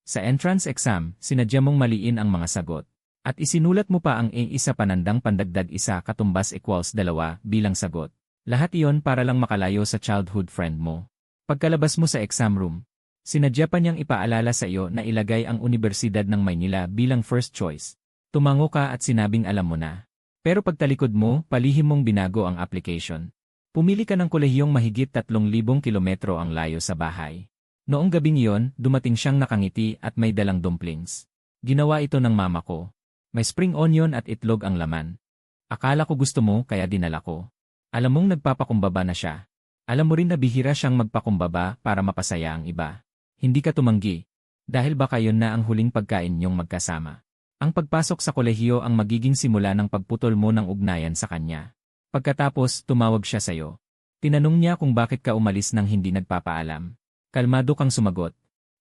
Sa entrance exam, sinadya mong maliin ang mga sagot. At isinulat mo pa ang isa panandang pandagdag isa katumbas equals 2 bilang sagot. Lahat iyon para lang makalayo sa childhood friend mo. Pagkalabas mo sa exam room, sinadya pa niyang ipaalala sa iyo na ilagay ang Universidad ng Maynila bilang first choice. Tumango ka at sinabing alam mo na. Pero pagtalikod mo, palihim mong binago ang application. Pumili ka ng kolehiyong mahigit 3,000 kilometro ang layo sa bahay. Noong gabing iyon, dumating siyang nakangiti at may dalang dumplings. Ginawa ito ng mama ko. May spring onion at itlog ang laman. Akala ko gusto mo kaya dinala ko. Alam mong nagpapakumbaba na siya. Alam mo rin na bihira siyang magpakumbaba para mapasaya ang iba. Hindi ka tumanggi. Dahil baka yun na ang huling pagkain niyong magkasama. Ang pagpasok sa kolehiyo ang magiging simula ng pagputol mo ng ugnayan sa kanya. Pagkatapos, tumawag siya sa'yo. Tinanong niya kung bakit ka umalis nang hindi nagpapaalam. Kalmado kang sumagot.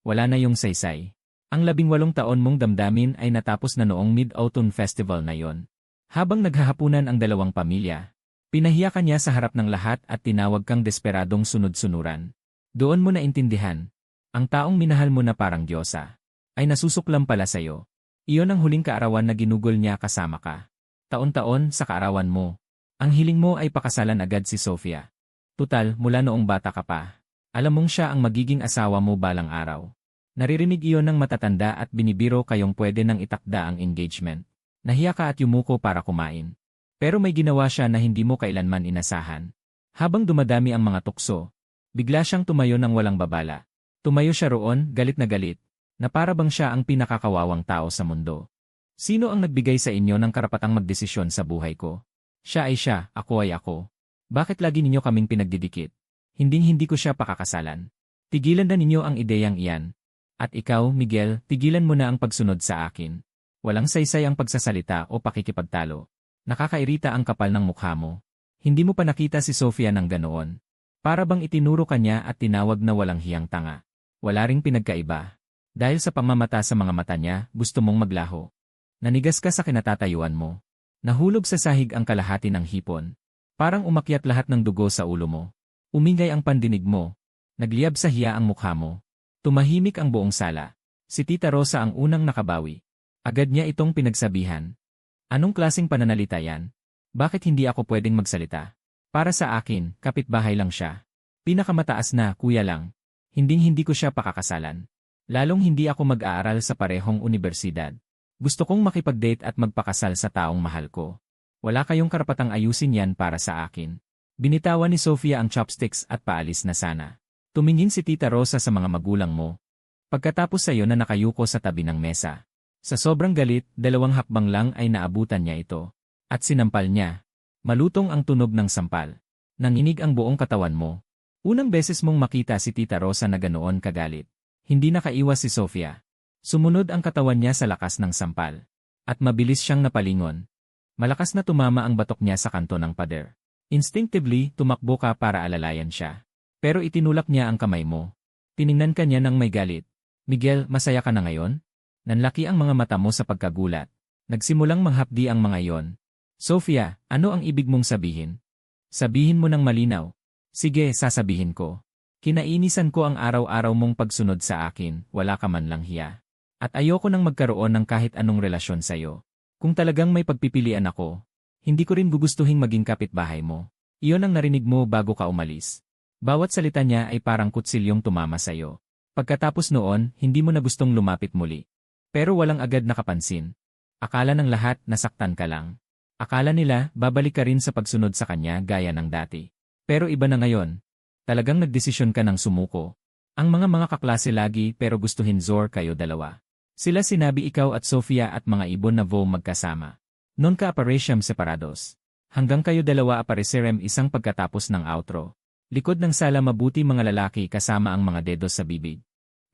Wala na yung saysay. Ang 18 taon mong damdamin ay natapos na noong Mid-Autumn Festival na yon. Habang naghahapunan ang dalawang pamilya, pinahiya ka niya sa harap ng lahat at tinawag kang desperadong sunod-sunuran. Doon mo naintindihan. Ang taong minahal mo na parang diyosa ay nasusuklam pala sa'yo. Iyon ang huling kaarawan na ginugol niya kasama ka. Taon-taon sa kaarawan mo. Ang hiling mo ay pakasalan agad si Sofia. Tutal, mula noong bata ka pa. Alam mong siya ang magiging asawa mo balang araw. Naririnig iyon ng matatanda at binibiro kayong pwede nang itakda ang engagement. Nahiya ka at yumuko para kumain. Pero may ginawa siya na hindi mo kailanman inasahan. Habang dumadami ang mga tukso, bigla siyang tumayo ng walang babala. Tumayo siya roon, galit na para bang siya ang pinakakawawang tao sa mundo. Sino ang nagbigay sa inyo ng karapatang magdesisyon sa buhay ko? Siya ay siya, ako ay ako. Bakit lagi ninyo kaming pinagdidikit? Hinding-hindi ko siya pakakasalan. Tigilan na ninyo ang ideyang iyan. At ikaw, Miguel, tigilan mo na ang pagsunod sa akin. Walang saysay ang pagsasalita o pakikipagtalo. Nakakairita ang kapal ng mukha mo. Hindi mo pa nakita si Sofia ng ganoon. Para bang itinuro ka niya at tinawag na walang hiyang tanga. Wala ring pinagkaiba. Dahil sa pamamata sa mga mata niya, gusto mong maglaho. Nanigas ka sa kinatatayuan mo. Nahulog sa sahig ang kalahati ng hipon. Parang umakyat lahat ng dugo sa ulo mo. Umingay ang pandinig mo. Nagliyab sa hiya ang mukha mo. Tumahimik ang buong sala. Si Tita Rosa ang unang nakabawi. Agad niya itong pinagsabihan. Anong klaseng pananalita yan? Bakit hindi ako pwedeng magsalita? Para sa akin, kapitbahay lang siya. Pinakamataas na, kuya lang. Hinding-hindi ko siya pakakasalan. Lalong hindi ako mag-aaral sa parehong universidad. Gusto kong makipag-date at magpakasal sa taong mahal ko. Wala kayong karapatang ayusin yan para sa akin. Binitawan ni Sofia ang chopsticks at paalis na sana. Tumingin si Tita Rosa sa mga magulang mo. Pagkatapos sa iyo na nakayuko sa tabi ng mesa. Sa sobrang galit, 2 hakbang lang ay naabutan niya ito. At sinampal niya. Malutong ang tunog ng sampal. Nanginig ang buong katawan mo. Unang beses mong makita si Tita Rosa na ganoon kagalit. Hindi nakaiwas si Sofia. Sumunod ang katawan niya sa lakas ng sampal. At mabilis siyang napalingon. Malakas na tumama ang batok niya sa kanto ng pader. Instinctively, tumakbo ka para alalayan siya. Pero itinulak niya ang kamay mo. Tiningnan ka niya ng may galit. Miguel, masaya ka na ngayon? Nanlaki ang mga mata mo sa pagkagulat. Nagsimulang manghapdi ang mga iyon. Sofia, ano ang ibig mong sabihin? Sabihin mo ng malinaw. Sige, sasabihin ko. Kinainisan ko ang araw-araw mong pagsunod sa akin, wala ka man lang hiya. At ayoko nang magkaroon ng kahit anong relasyon sa'yo. Kung talagang may pagpipilian ako, hindi ko rin gugustuhing maging kapitbahay mo. Iyon ang narinig mo bago ka umalis. Bawat salita niya ay parang kutsilyong tumama sa'yo. Pagkatapos noon, hindi mo na gustong lumapit muli. Pero walang agad nakapansin. Akala ng lahat nasaktan ka lang. Akala nila babalik ka rin sa pagsunod sa kanya gaya ng dati. Pero iba na ngayon. Talagang nagdesisyon ka ng sumuko. Ang mga kaklase lagi pero gustuhin Zor kayo dalawa. Sila sinabi ikaw at Sofia at mga ibon na vo magkasama. Non ka aparesyam separados. Hanggang kayo dalawa aparecerem isang pagkatapos ng outro. Likod ng sala mabuti mga lalaki kasama ang mga dedos sa bibig.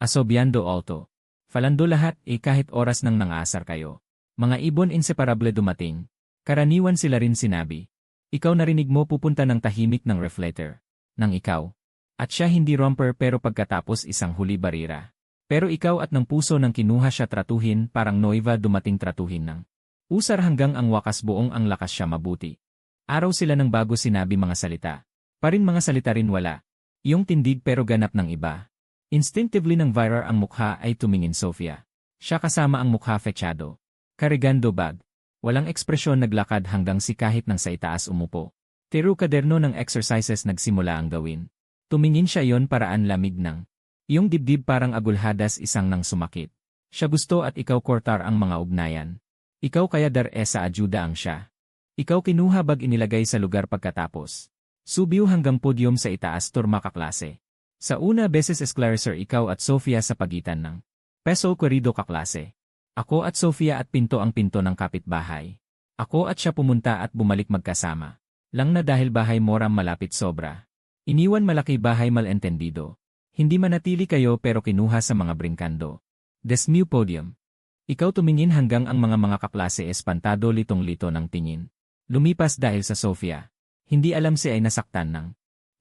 Asobiando alto. Falando lahat kahit oras nang nangaasar kayo. Mga ibon inseparable dumating. Karaniwan sila rin sinabi. Ikaw narinig mo pupunta ng tahimik ng reflector. Nang ikaw. At siya hindi romper pero pagkatapos isang huli barira. Pero ikaw at ng puso nang kinuha siya tratuhin parang Noiva dumating tratuhin ng usar hanggang ang wakas buong ang lakas siya mabuti. Araw sila ng bago sinabi mga salita. Parin mga salita rin wala. Iyong tindig pero ganap ng iba. Instinctively ng Virar ang mukha ay tumingin Sofia. Siya kasama ang mukha fechado. Cargando bag. Walang ekspresyon naglakad hanggang si kahit nang sa itaas umupo. Tiro kaderno ng exercises nagsimula ang gawin. Tumingin siya yon paraan lamig ng. Iyong dibdib parang agulhadas isang nang sumakit. Siya gusto at ikaw kortar ang mga ugnayan. Ikaw kaya dar sa ajuda ang siya. Ikaw kinuha bag inilagay sa lugar pagkatapos. Subiw hanggang podium sa itaas turma kaklase. Sa una beses esclarecer ikaw at Sofia sa pagitan ng peso kwerido kaklase. Ako at Sofia at pinto ang pinto ng kapitbahay. Ako at siya pumunta at bumalik magkasama. Lang na dahil bahay moram malapit sobra. Iniwan malaki bahay malentendido. Hindi manatili kayo pero kinuha sa mga brinkando. Desmiu podium. Ikaw tumingin hanggang ang mga kaklase espantado litong-lito ng tingin. Lumipas dahil sa Sofia. Hindi alam si ay nasaktan ng.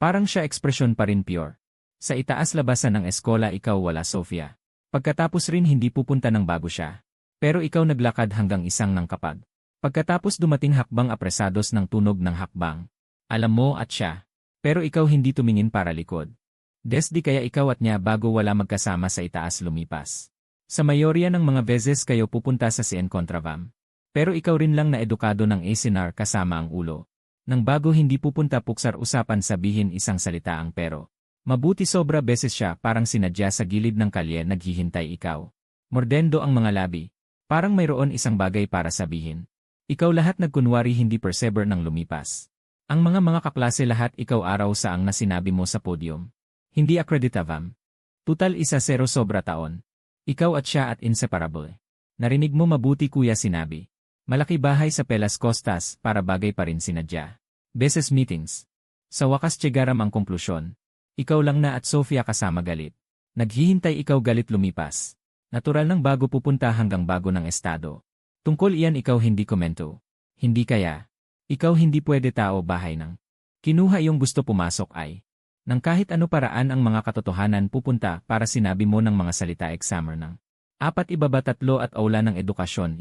Parang siya ekspresyon pa rin pure. Sa itaas labasan ng eskola ikaw wala Sofia. Pagkatapos rin hindi pupunta ng bago siya. Pero ikaw naglakad hanggang isang ng kapag. Pagkatapos dumating hakbang apresados ng tunog ng hakbang. Alam mo at siya. Pero ikaw hindi tumingin para likod. Desdi kaya ikaw at niya bago wala magkasama sa itaas lumipas. Sa mayorya ng mga beses kayo pupunta sa CN Contravam. Pero ikaw rin lang na edukado ng ASINAR kasama ang ulo. Nang bago hindi pupunta puksar usapan sabihin isang salita ang pero. Mabuti sobra beses siya parang sinadya sa gilid ng kalye naghihintay ikaw. Mordendo ang mga labi. Parang mayroon isang bagay para sabihin. Ikaw lahat nagkunwari hindi persever ng lumipas. Ang mga kaklase lahat ikaw araw saang na sinabi mo sa podium. Hindi akreditavam. Tutal 1-0 sobra taon. Ikaw at siya at inseparable. Narinig mo mabuti kuya sinabi. Malaki bahay sa Pelas Costas para bagay pa rin sinadya. Beses meetings. Sa wakas tsegaram ang konklusyon. Ikaw lang na at Sofia kasama galit. Naghihintay ikaw galit lumipas. Natural ng bago pupunta hanggang bago ng estado. Tungkol iyan ikaw hindi komento. Hindi kaya. Ikaw hindi pwede tao bahay ng. Kinuha iyong gusto pumasok ay. Nang kahit ano paraan ang mga katotohanan pupunta para sinabi mo ng mga salita examiner ng. 4 ibaba 3 at aula ng edukasyon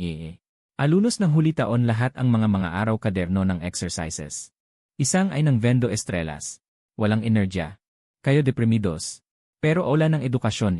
Alunos ng huli taon lahat ang mga araw kaderno ng exercises. Isang ay ng Vendo Estrellas. Walang enerhiya. Kayo deprimidos. Pero aula ng edukasyon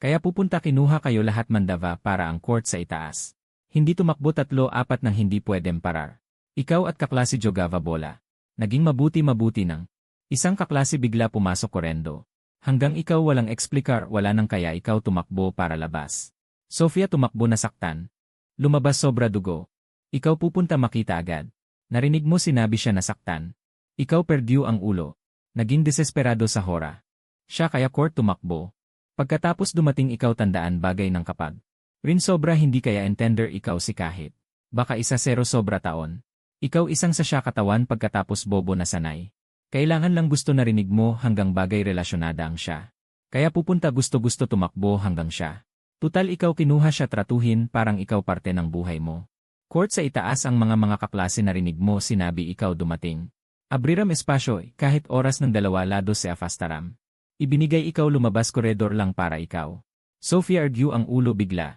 Kaya pupunta kinuha kayo lahat mandava para ang court sa itaas. Hindi tumakbo 3-4 nang hindi pwedeng parar. Ikaw at kaklase jogava bola. Naging mabuti ng. Isang kaklase bigla pumasok korendo. Hanggang ikaw walang explikar wala nang kaya ikaw tumakbo para labas. Sofia tumakbo nasaktan. Lumabas sobra dugo. Ikaw pupunta makita agad. Narinig mo sinabi siya nasaktan. Ikaw perdiu ang ulo. Naging desesperado sa hora. Siya kaya court tumakbo. Pagkatapos dumating ikaw tandaan bagay ng kapag. Rin sobra hindi kaya entender ikaw si kahit. Baka 1-0 sobra taon. Ikaw isang sa siya katawan pagkatapos bobo na sanay. Kailangan lang gusto narinig mo hanggang bagay relasyonada ang siya. Kaya pupunta gusto-gusto tumakbo hanggang siya. Tutal ikaw kinuha siya tratuhin parang ikaw parte ng buhay mo. Court sa itaas ang mga kaklase narinig mo sinabi ikaw dumating. Abriram espasyo kahit oras ng 2 lado sa afastaram. Ibinigay ikaw lumabas koridor lang para ikaw. Sofia argue ang ulo bigla.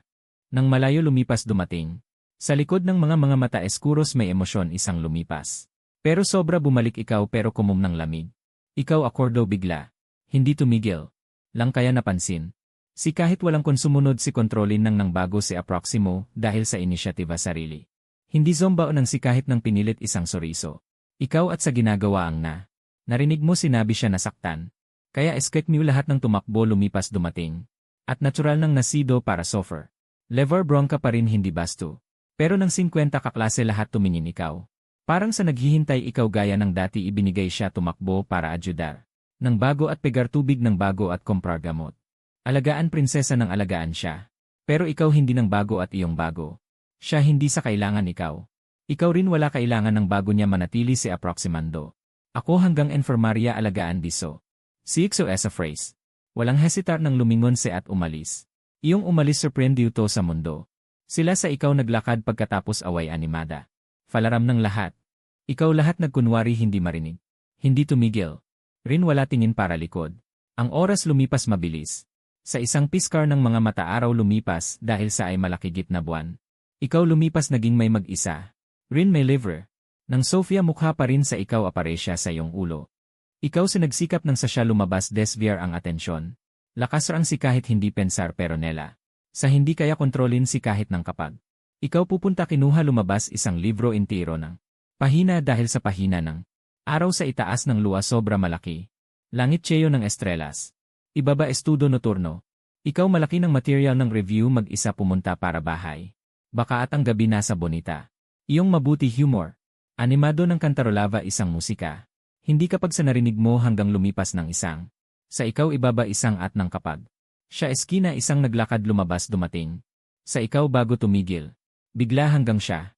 Nang malayo lumipas dumating. Sa likod ng mga mata eskuros may emosyon isang lumipas. Pero sobra bumalik ikaw pero kumum ng lamig. Ikaw akordo bigla. Hindi tumigil. Lang kaya napansin. Si kahit walang konsumunod si kontrolin nang bago si Aproximo dahil sa inisyatiba sarili. Hindi zomba o nang si kahit nang pinilit isang soriso. Ikaw at sa ginagawa ang na. Narinig mo sinabi siya nasaktan. Kaya eskek niyo lahat ng tumakbo lumipas dumating. At natural nang nasido para suffer. Lever bronca pa rin hindi basto. Pero nang 50 kaklase lahat tumingin ikaw. Parang sa naghihintay ikaw gaya ng dati ibinigay siya tumakbo para adyudar. Nang bago at pegar tubig ng bago at komprar gamot. Alagaan prinsesa ng alagaan siya. Pero ikaw hindi ng bago at iyong bago. Siya hindi sa kailangan ikaw. Ikaw rin wala kailangan ng bago niya manatili si Aproximando. Ako hanggang enfermaria alagaan diso. Si Ixo as a phrase. Walang hesitar nang lumingon si at umalis. Iyong umalis surprendido to sa mundo. Sila sa ikaw naglakad pagkatapos away animada. Falaram ng lahat. Ikaw lahat nagkunwari hindi marinig. Hindi tumigil. Rin wala tingin para likod. Ang oras lumipas mabilis. Sa isang piskar ng mga mata araw lumipas dahil sa ay malakigit na buwan. Ikaw lumipas naging may mag-isa. Rin may liver. Nang Sofia mukha pa rin sa ikaw aparesya sa iyong ulo. Ikaw sinagsikap ng sa siya lumabas desviar ang atensyon. Lakas ang si kahit hindi pensar pero nela. Sa hindi kaya kontrolin si kahit ng kapag. Ikaw pupunta kinuha lumabas isang libro intiro ng pahina dahil sa pahina ng araw sa itaas ng luwa sobra malaki. Langit cheyo ng estrelas. Ibaba estudo noturno. Ikaw malaki ng material ng review mag-isa pumunta para bahay. Baka at ang gabi nasa bonita. Iyong mabuti humor. Animado ng kantarolava isang musika. Hindi kapag sa narinig mo hanggang lumipas ng isang. Sa ikaw ibaba isang at ng kapag. Siya eskina isang naglakad lumabas dumating. Sa ikaw bago tumigil. Bigla hanggang siya.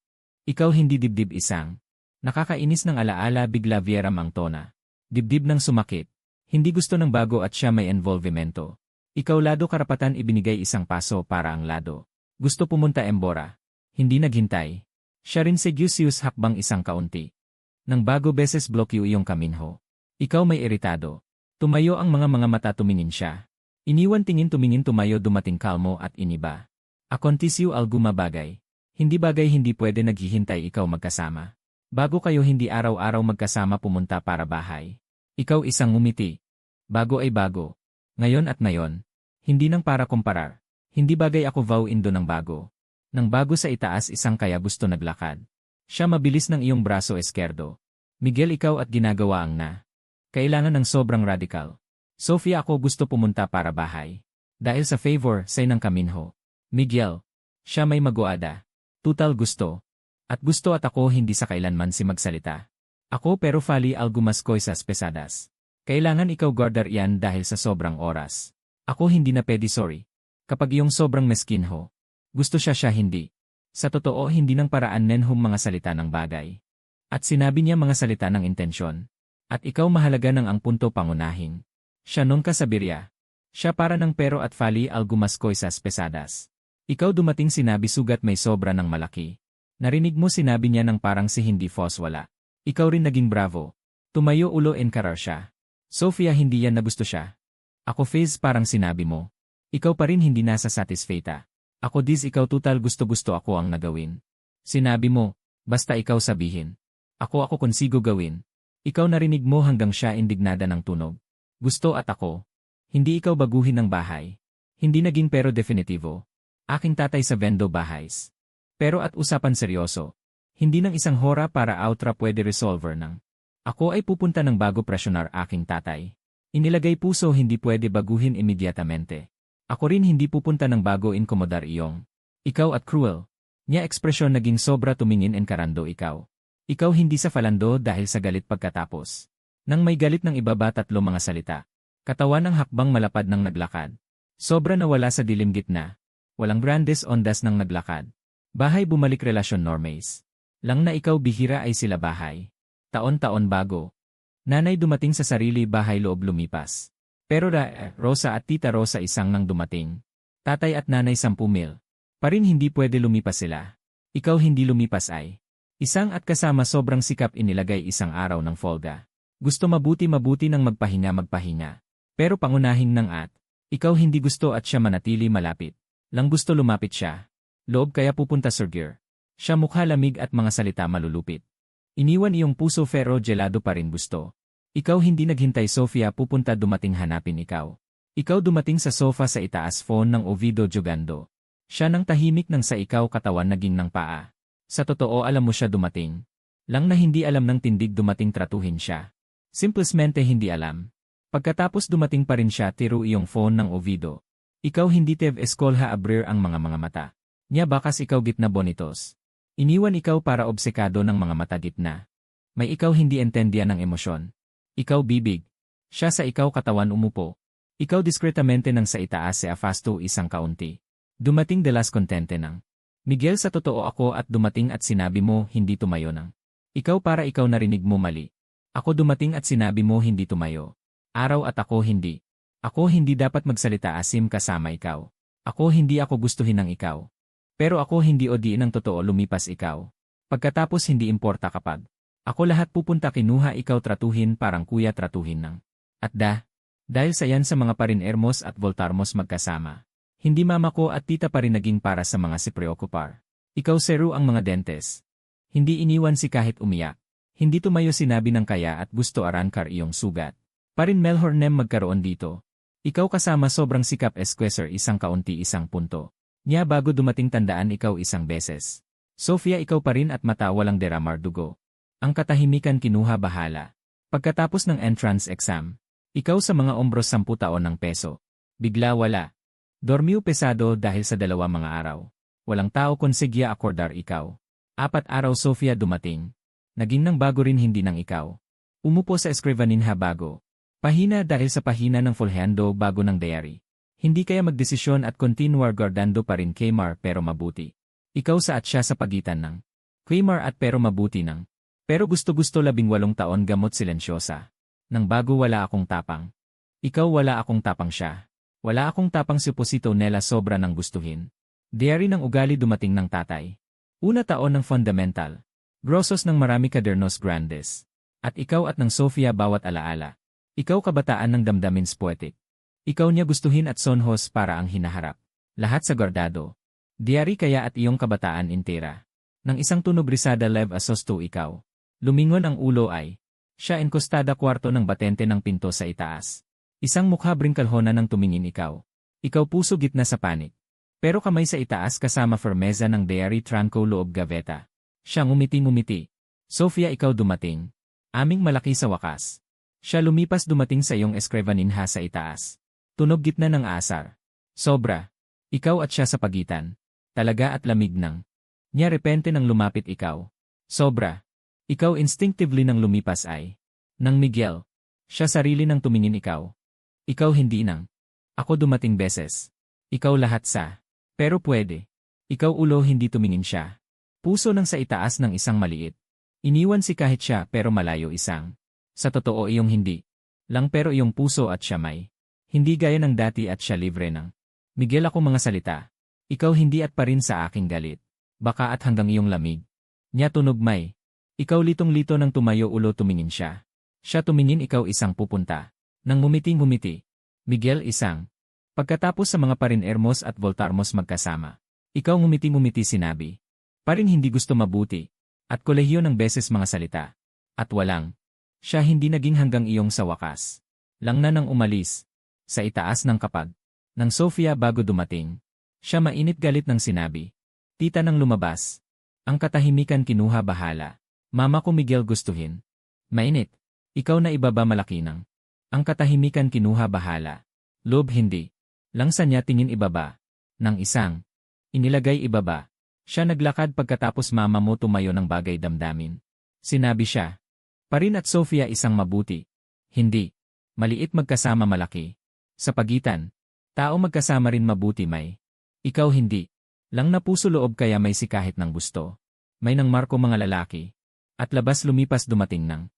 Ikaw hindi dibdib isang. Nakakainis ng alaala bigla vieram ang tona. Dibdib ng sumakit. Hindi gusto ng bago at siya may involvemento. Ikaw lado karapatan ibinigay isang paso para ang lado. Gusto pumunta embora. Hindi naghintay. Siya rin segusius hakbang isang kaunti. Nang bago beses blokyo iyong kaminho. Ikaw may iritado. Tumayo ang mga mata tumingin siya. Iniwan tingin tumingin tumayo dumating kalmo at iniba. Akontisyo alguma bagay. Hindi bagay hindi pwede naghihintay ikaw magkasama. Bago kayo hindi araw-araw magkasama pumunta para bahay. Ikaw isang ngumiti. Bago ay bago. Ngayon at ngayon. Hindi nang para kumparar. Hindi bagay ako vow indo ng bago. Nang bago sa itaas isang kaya gusto naglakad. Siya mabilis ng iyong braso eskerdo. Miguel ikaw at ginagawa ang na. Kailangan ng sobrang radical. Sofia ako gusto pumunta para bahay. Dahil sa favor, say ng kaminho. Miguel. Siya may magoada. Tutal gusto. At gusto at ako hindi sa kailanman si magsalita. Ako pero fali algumas koisas pesadas. Kailangan ikaw guardar yan dahil sa sobrang oras. Ako hindi na pwede sorry. Kapag iyong sobrang meskinho. Gusto siya hindi. Sa totoo hindi ng paraan nenhum mga salita ng bagay. At sinabi niya mga salita ng intensyon. At ikaw mahalaga ng ang punto pangunahin. Siya nung kasabirya. Siya para ng pero at fali algumas koisas pesadas. Ikaw dumating sinabi sugat may sobra ng malaki. Narinig mo sinabi niya ng parang si hindi fos wala. Ikaw rin naging bravo. Tumayo ulo encarar siya. Sofia hindi yan na gusto siya. Ako Fizz parang sinabi mo. Ikaw pa rin hindi nasa satisfeita. Ako dis ikaw total gusto-gusto ako ang nagawin. Sinabi mo, basta ikaw sabihin. Ako konsigo gawin. Ikaw narinig mo hanggang siya indignada ng tunog. Gusto at ako. Hindi ikaw baguhin ng bahay. Hindi naging pero definitibo. Aking tatay sa vendo bahays. Pero at usapan seryoso. Hindi ng isang hora para outra pwede resolver ng. Ako ay pupunta ng bago presyonar aking tatay. Inilagay puso hindi pwede baguhin imediatamente. Ako rin hindi pupunta ng bago inkomodar iyong. Ikaw at cruel. Niya ekspresyon naging sobra tumingin enkarando ikaw. Ikaw hindi sa falando dahil sa galit pagkatapos. Nang may galit ng ibaba tatlo mga salita. Katawan ng hakbang malapad ng naglakad. Sobra nawala sa dilim gitna. Walang grandes ondas ng naglakad. Bahay bumalik relasyon normays. Lang na ikaw bihira ay sila bahay. Taon-taon bago. Nanay dumating sa sarili bahay loob lumipas. Pero Rosa at Tita Rosa isang nang dumating. Tatay at nanay 10,000. Parin hindi pwede lumipas sila. Ikaw hindi lumipas ay. Isang at kasama sobrang sikap inilagay isang araw ng folga. Gusto mabuti ng magpahinga. Pero pangunahin ng at. Ikaw hindi gusto at siya manatili malapit. Lang gusto lumapit siya. Loob kaya pupunta Surgir. Siya mukha lamig at mga salita malulupit. Iniwan iyong puso pero gelado pa rin gusto. Ikaw hindi naghintay Sofia pupunta dumating hanapin ikaw. Ikaw dumating sa sofa sa itaas phone ng Ovido jugando. Siya nang tahimik nang sa ikaw katawan naging ng paa. Sa totoo alam mo siya dumating. Lang na hindi alam ng tindig dumating tratuhin siya. Simplesmente hindi alam. Pagkatapos dumating pa rin siya tiro iyong phone ng Ovido. Ikaw hindi tev eskolha abrir ang mga mata. Nya bakas ikaw gitna bonitos. Iniwan ikaw para obsekado ng mga mata gitna. May ikaw hindi entendian ng emosyon. Ikaw bibig. Siya sa ikaw katawan umupo. Ikaw diskretamente nang sa itaas se afasto isang kaunti. Dumating de las contente ng. Miguel sa totoo ako at dumating at sinabi mo hindi tumayo nang. Ikaw para ikaw narinig mo mali. Ako dumating at sinabi mo hindi tumayo. Araw at ako hindi. Ako hindi dapat magsalita asim kasama ikaw. Ako hindi ako gustuhin ng ikaw. Pero ako hindi odiin ng totoo lumipas ikaw. Pagkatapos hindi importa kapag. Ako lahat pupunta kinuha ikaw tratuhin parang kuya tratuhin ng. At dahil sa yan sa mga parin Hermos at Voltarmos magkasama. Hindi mama ko at tita pa rin naging para sa mga si preocupar. Ikaw seru ang mga dentes. Hindi iniwan si kahit umiyak. Hindi tumayo sinabi ng kaya at gusto arankar iyong sugat. Parin Melhor nem magkaroon dito. Ikaw kasama sobrang sikap esquesser isang kaunti isang punto. Niya bago dumating tandaan ikaw isang beses. Sofia ikaw pa rin at mata walang deramar dugo. Ang katahimikan kinuha bahala. Pagkatapos ng entrance exam, ikaw sa mga ombros 10 taon ng peso. Bigla wala. Dormiu pesado dahil sa 2 mga araw. Walang tao konsigya akordar ikaw. 4 araw Sofia dumating. Naging ng bago rin hindi ng ikaw. Umupo sa escrivaninha bago. Pahina dahil sa pahina ng folheando bago ng diary. Hindi kaya magdesisyon at continuar guardando pa rin Kmar pero mabuti. Ikaw sa at siya sa pagitan ng Kmar at pero mabuti ng. Pero gusto-gusto 18 taon gamot silensyosa. Nang bago wala akong tapang. Ikaw wala akong tapang siya. Wala akong tapang si Posito Nela sobra ng gustuhin. Diary ng ugali dumating ng tatay. Una taon ng fundamental. Grossos ng marami kadernos grandes. At ikaw at ng Sofia bawat alaala. Ikaw kabataan ng damdamins poetic. Ikaw niya gustuhin at sonhos para ang hinaharap. Lahat sa guardado. Diary kaya at iyong kabataan intera. Nang isang tunog risada lev asosto ikaw. Lumingon ang ulo ay. Siya enkostada kwarto ng batente ng pinto sa itaas. Isang mukha bringkalhona ng tumingin ikaw. Ikaw puso gitna sa panik. Pero kamay sa itaas kasama firmeza ng diary tranco loob gaveta. Siya ngumiti-ngumiti. Sofia ikaw dumating. Aming malaki sa wakas. Siya lumipas dumating sa iyong escrivaninha sa itaas. Tunog gitna ng asar. Sobra. Ikaw at siya sa pagitan. Talaga at lamig ng. Niya repente nang lumapit ikaw. Sobra. Ikaw instinctively nang lumipas ay. Nang Miguel. Siya sarili nang tumingin ikaw. Ikaw hindi nang. Ako dumating beses. Ikaw lahat sa. Pero pwede. Ikaw ulo hindi tumingin siya. Puso nang sa itaas ng isang maliit. Iniwan si kahit siya pero malayo isang. Sa totoo iyong hindi. Lang pero iyong puso at siya may. Hindi gaya ng dati at siya libre ng. Miguel ako mga salita. Ikaw hindi at pa rin sa aking galit. Baka at hanggang iyong lamig. Niya tunog may. Ikaw litong-lito nang tumayo ulo tumingin siya. Siya tumingin ikaw isang pupunta. Nang ngumiti-ngumiti. Miguel isang. Pagkatapos sa mga parin Hermos at Voltarmos magkasama. Ikaw ngumiti-ngumiti sinabi. Parin hindi gusto mabuti. At kolehiyo ng beses mga salita. At walang. Siya hindi naging hanggang iyong sa wakas. Lang na nang umalis. Sa itaas ng kapag. Nang Sofia bago dumating. Siya mainit galit ng sinabi. Tita nang lumabas. Ang katahimikan kinuha bahala. Mama ko Miguel gustuhin. Mainit. Ikaw na ibaba malaki nang. Ang katahimikan kinuha bahala. Loob hindi. Lang sa niya tingin ibaba. Nang isang. Inilagay ibaba. Siya naglakad pagkatapos mama mo tumayo ng bagay damdamin. Sinabi siya. Parin at Sofia isang mabuti. Hindi. Maliit magkasama malaki. Sa pagitan. Tao magkasama rin mabuti may. Ikaw hindi. Lang na puso loob kaya may si kahit ng gusto. May nang marko mga lalaki. At labas lumipas dumating nang.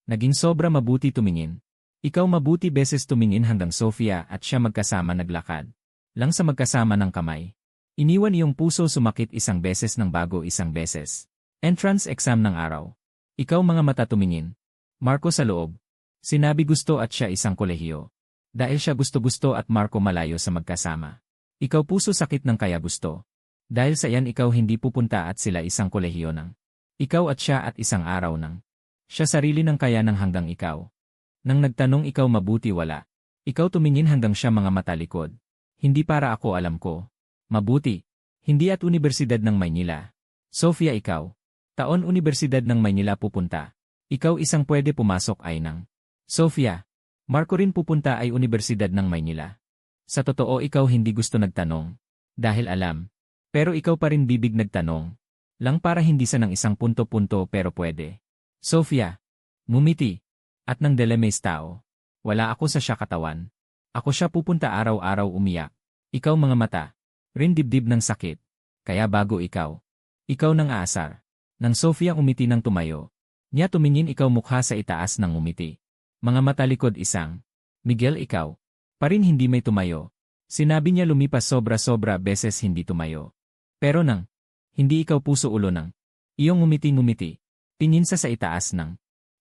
Naging sobra mabuti tumingin. Ikaw mabuti beses tumingin hanggang Sofia at siya magkasama naglakad. Lang sa magkasama ng kamay. Iniwan iyong puso sumakit isang beses ng bago isang beses. Entrance exam ng araw. Ikaw mga mata tumingin. Marco sa loob. Sinabi gusto at siya isang kolehiyo. Dahil siya gusto-gusto at Marco malayo sa magkasama. Ikaw puso sakit ng kaya gusto. Dahil sa iyan ikaw hindi pupunta at sila isang kolehiyo ng. Ikaw at siya at isang araw ng. Siya sarili ng kaya ng hanggang ikaw. Nang nagtanong ikaw mabuti wala. Ikaw tumingin hanggang siya mga mata likod. Hindi para ako alam ko. Mabuti. Hindi at Universidad ng Maynila. Sofia ikaw. Taon Universidad ng Maynila pupunta. Ikaw isang pwede pumasok ay nang. Sofia. Marco rin pupunta ay Universidad ng Maynila. Sa totoo ikaw hindi gusto nagtanong. Dahil alam. Pero ikaw pa rin bibig nagtanong. Lang para hindi sa ng isang punto-punto pero pwede. Sofia. Ngumiti. At nang delemes tao. Wala ako sa siya katawan. Ako siya pupunta araw-araw umiyak. Ikaw mga mata. Rin dibdib ng sakit. Kaya bago ikaw. Ikaw nang aasar. Nang Sofia umiti ng tumayo. Niya tumingin ikaw mukha sa itaas ng umiti. Mga mata likod isang. Miguel ikaw. Parin hindi may tumayo. Sinabi niya lumipas sobra-sobra beses hindi tumayo. Pero nang. Hindi ikaw puso ulo nang. Iyong ngumiti-ngumiti. Tingin sa itaas ng.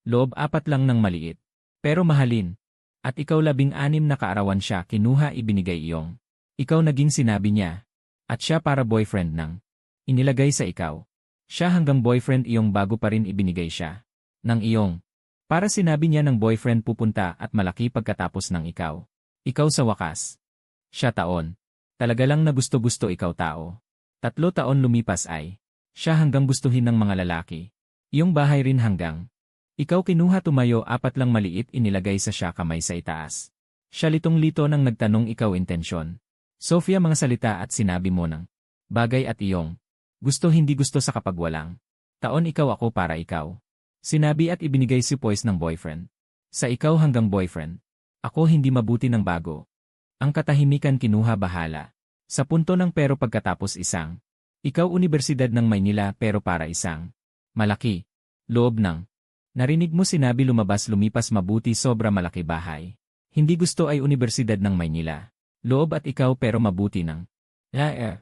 Loob 4 lang ng maliit. Pero mahalin. At ikaw 16 na kaarawan siya kinuha ibinigay iyong. Ikaw naging sinabi niya. At siya para boyfriend nang. Inilagay sa ikaw. Siya hanggang boyfriend iyong bago pa rin ibinigay siya. Nang iyong. Para sinabi niya ng boyfriend pupunta at malaki pagkatapos ng ikaw. Ikaw sa wakas. Siya taon. Talaga lang na gusto-gusto ikaw tao. 3 taon lumipas ay. Siya hanggang gustuhin ng mga lalaki. Iyong bahay rin hanggang. Ikaw kinuha tumayo 4 lang maliit inilagay sa siya kamay sa itaas. Siya litong-lito nang nagtanong ikaw intensyon. Sofia mga salita at sinabi mo ng bagay at iyong. Gusto hindi gusto sa kapag walang. Taon ikaw ako para ikaw. Sinabi at ibinigay si Poise ng boyfriend. Sa ikaw hanggang boyfriend. Ako hindi mabuti ng bago. Ang katahimikan kinuha bahala. Sa punto ng pero pagkatapos isang. Ikaw Universidad ng Maynila pero para isang. Malaki. Loob ng. Narinig mo sinabi lumabas lumipas mabuti sobra malaki bahay. Hindi gusto ay Universidad ng Maynila. Loob at ikaw pero mabuti ng.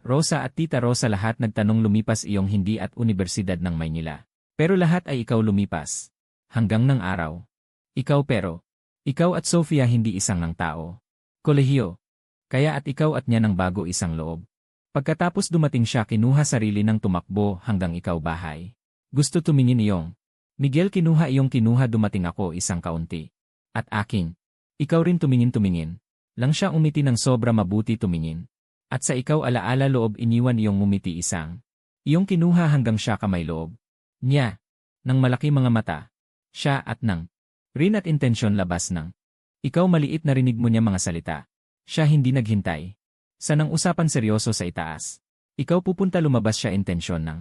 Rosa at Tita Rosa lahat nagtanong lumipas iyong hindi at Universidad ng Maynila. Pero lahat ay ikaw lumipas. Hanggang ng araw. Ikaw pero. Ikaw at Sofia hindi isang ng tao. Kolehiyo. Kaya at ikaw at niya ng bago isang loob. Pagkatapos dumating siya kinuha sarili ng tumakbo hanggang ikaw bahay. Gusto tumingin iyong. Miguel kinuha iyong kinuha dumating ako isang kaunti. At aking. Ikaw rin tumingin-tumingin. Lang siya umiti ng sobra mabuti tumingin. At sa ikaw alaala loob iniwan iyong ngumiti isang. Iyong kinuha hanggang siya kamay loob. Niya. Nang malaki mga mata. Siya at nang. Rin at intensyon labas ng. Ikaw maliit narinig mo niya mga salita. Siya hindi naghintay. Sa nang usapan seryoso sa itaas. Ikaw pupunta lumabas siya intensyon ng.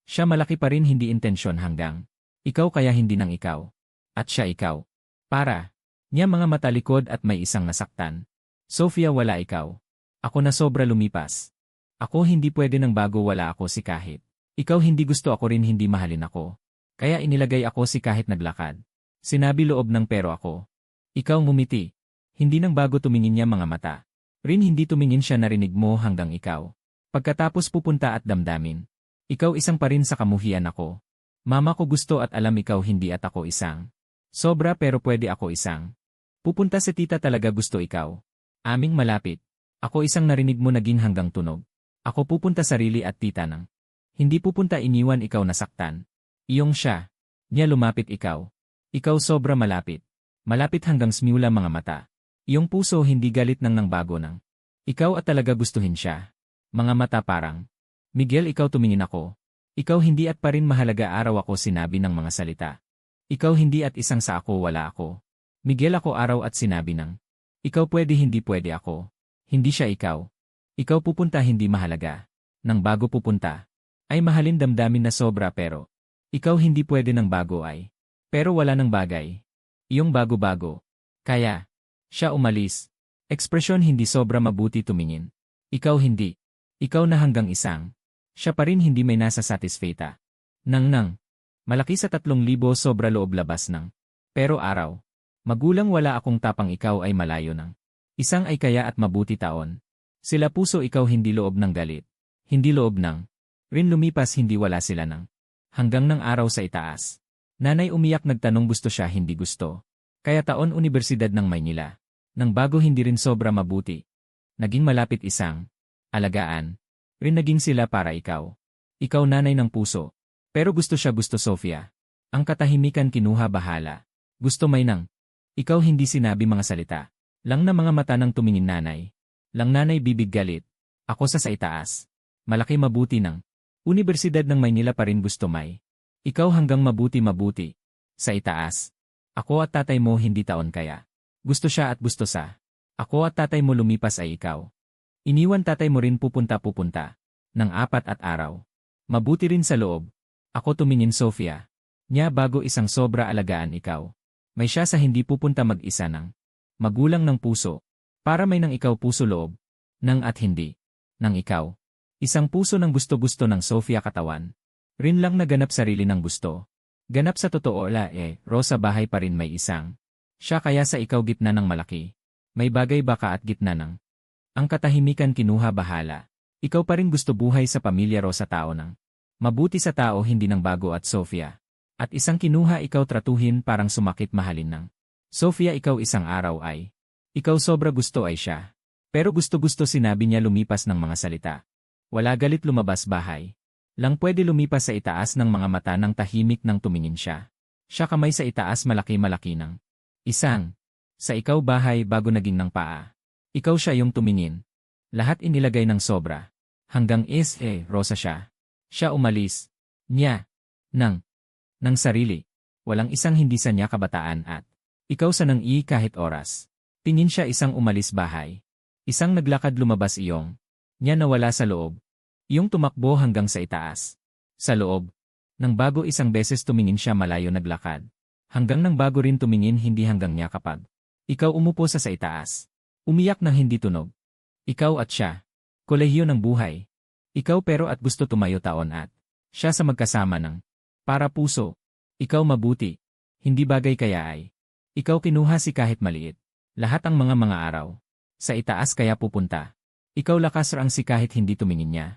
Siya malaki pa rin hindi intensyon hanggang. Ikaw kaya hindi nang ikaw. At siya ikaw. Para. Niya mga mata likod at may isang nasaktan. Sofia wala ikaw. Ako na sobra lumipas. Ako hindi pwede ng bago wala ako si kahit. Ikaw hindi gusto ako rin hindi mahalin ako. Kaya inilagay ako si kahit naglakad. Sinabi loob ng pero ako. Ikaw ngumiti. Hindi nang bago tumingin niya mga mata. Rin hindi tumingin siya narinig mo hanggang ikaw. Pagkatapos pupunta at damdamin. Ikaw isang pa rin sa kamuhian ako. Mama ko gusto at alam ikaw hindi at ako isang. Sobra pero pwede ako isang. Pupunta si tita talaga gusto ikaw. Aming malapit. Ako isang narinig mo naging hanggang tunog. Ako pupunta sarili at tita nang. Hindi pupunta iniwan ikaw nasaktan. Iyong siya. Niya lumapit ikaw. Ikaw sobra malapit. Malapit hanggang smula mga mata. Iyong puso hindi galit nang bago nang. Ikaw at talaga gustuhin siya. Mga mata parang. Miguel ikaw tumingin ako. Ikaw hindi at pa rin mahalaga araw ako sinabi ng mga salita. Ikaw hindi at isang sa ako wala ako. Miguel ako araw at sinabi ng. Ikaw pwede hindi pwede ako. Hindi siya ikaw. Ikaw pupunta hindi mahalaga. Nang bago pupunta. Ay mahalin damdamin na sobra pero. Ikaw hindi pwede ng bago ay. Pero wala ng bagay. Iyong bago-bago. Kaya. Siya umalis. Ekspresyon hindi sobra mabuti tumingin. Ikaw hindi. Ikaw na hanggang isang. Siya pa rin hindi may nasa satisfata. Nang. Malaki sa 3,000 sobra loob labas ng. Pero araw. Magulang wala akong tapang ikaw ay malayo ng. Isang ay kaya at mabuti taon. Sila puso ikaw hindi loob ng galit. Hindi loob ng. Rin lumipas hindi wala sila ng. Hanggang ng araw sa itaas. Nanay umiyak nagtanong gusto siya hindi gusto. Kaya taon Universidad ng Maynila. Nang bago hindi rin sobra mabuti. Naging malapit isang. Alagaan. Rin naging sila para ikaw. Ikaw nanay ng puso. Pero gusto siya gusto Sofia. Ang katahimikan kinuha bahala. Gusto may nang. Ikaw hindi sinabi mga salita. Lang na mga mata ng tumingin nanay. Lang nanay bibig galit. Ako sa itaas. Malaki mabuti ng. Universidad ng Maynila pa rin gusto may. Ikaw hanggang mabuti. Sa itaas. Ako at tatay mo hindi taon kaya. Gusto siya at gusto sa. Ako at tatay mo lumipas ay ikaw. Iniwan tatay mo rin pupunta. Nang 4 at araw. Mabuti rin sa loob. Ako tumingin Sofia. Niya bago isang sobra alagaan ikaw. May siya sa hindi pupunta mag-isa ng. Magulang ng puso. Para may nang ikaw puso loob. Nang at hindi. Nang ikaw. Isang puso ng gusto-gusto ng Sofia katawan. Rin lang naganap sarili ng gusto. Ganap sa totoo Rosa bahay pa rin may isang. Siya kaya sa ikaw gitna ng malaki. May bagay baka at gitna ng. Ang katahimikan kinuha bahala. Ikaw pa rin gusto buhay sa pamilya Rosa tao ng. Mabuti sa tao hindi ng bago at Sofia. At isang kinuha ikaw tratuhin parang sumakit mahalin ng. Sofia ikaw isang araw ay. Ikaw sobra gusto ay siya. Pero gusto-gusto sinabi niya lumipas ng mga salita. Wala galit lumabas bahay. Lang pwede lumipas sa itaas ng mga mata ng tahimik nang tumingin siya. Siya kamay sa itaas malaki-malaki ng. Isang. Sa ikaw bahay bago naging ng paa. Ikaw siya yung tumingin. Lahat inilagay ng sobra. Hanggang Rosa siya. Siya umalis. Niya. Ng sarili. Walang isang hindi sa niya kabataan at ikaw sa nang kahit oras. Tingin siya isang umalis bahay. Isang naglakad lumabas iyong. Niya nawala sa loob. Iyong tumakbo hanggang sa itaas. Sa loob. Nang bago isang beses tumingin siya malayo naglakad. Hanggang nang bago rin tumingin hindi hanggang niya kapag ikaw umupo sa itaas. Umiyak ng hindi tunog. Ikaw at siya. Kolehiyo ng buhay. Ikaw pero at gusto tumayo taon at siya sa magkasama ng para puso. Ikaw mabuti. Hindi bagay kaya ay. Ikaw kinuha si kahit maliit. Lahat ang mga araw. Sa itaas kaya pupunta. Ikaw lakas ang si kahit hindi tumingin niya.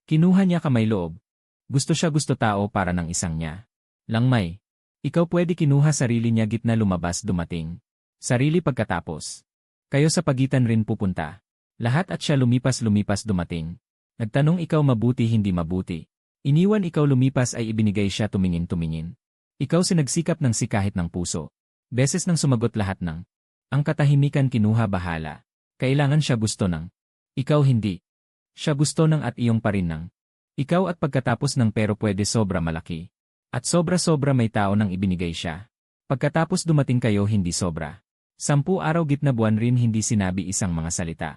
Kinuha niya kamay loob. Gusto siya gusto tao para ng isang niya. Langmay. Ikaw pwede kinuha sarili niya gitna lumabas dumating. Sarili pagkatapos. Kayo sa pagitan rin pupunta. Lahat at siya lumipas dumating. Nagtanong ikaw mabuti hindi mabuti. Iniwan ikaw lumipas ay ibinigay siya tumingin. Ikaw sinagsikap ng si kahit ng puso. Beses nang sumagot lahat ng. Ang katahimikan kinuha bahala. Kailangan siya gusto ng. Ikaw hindi. Siya gusto ng at iyong pa rin ng. Ikaw at pagkatapos ng pero pwede sobra malaki. At sobra-sobra may tao nang ibinigay siya. Pagkatapos dumating kayo hindi sobra. 10 araw gitna buwan rin hindi sinabi isang mga salita.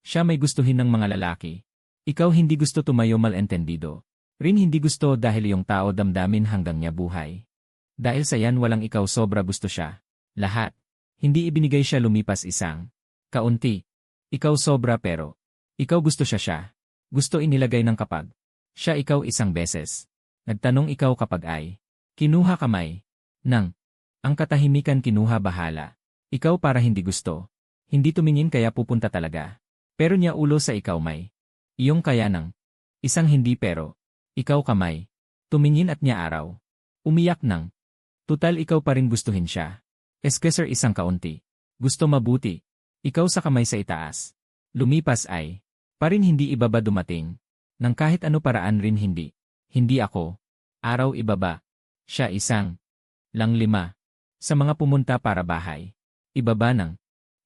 Siya may gustuhin ng mga lalaki. Ikaw hindi gusto tumayo malentendido. Rin hindi gusto dahil yung tao damdamin hanggang niya buhay. Dahil sa yan walang ikaw sobra gusto siya. Lahat. Hindi ibinigay siya lumipas isang. Kaunti. Ikaw sobra pero. Ikaw gusto siya. Gusto inilagay ng kapag. Siya ikaw isang beses. Nagtanong ikaw kapag ay. Kinuha kamay. Nang. Ang katahimikan kinuha bahala. Ikaw para hindi gusto. Hindi tumingin kaya pupunta talaga. Pero niya ulo sa ikaw may. Iyong kaya ng. Isang hindi pero. Ikaw kamay. Tumingin at niya araw. Umiyak ng. Tutal ikaw pa rin gustuhin siya. Eskeser isang kaunti. Gusto mabuti. Ikaw sa kamay sa itaas. Lumipas ay. Parin hindi ibaba dumating. Nang kahit ano paraan rin hindi. Hindi ako. Araw ibaba. Siya isang. Lang 5. Sa mga pumunta para bahay. Ibaba ng.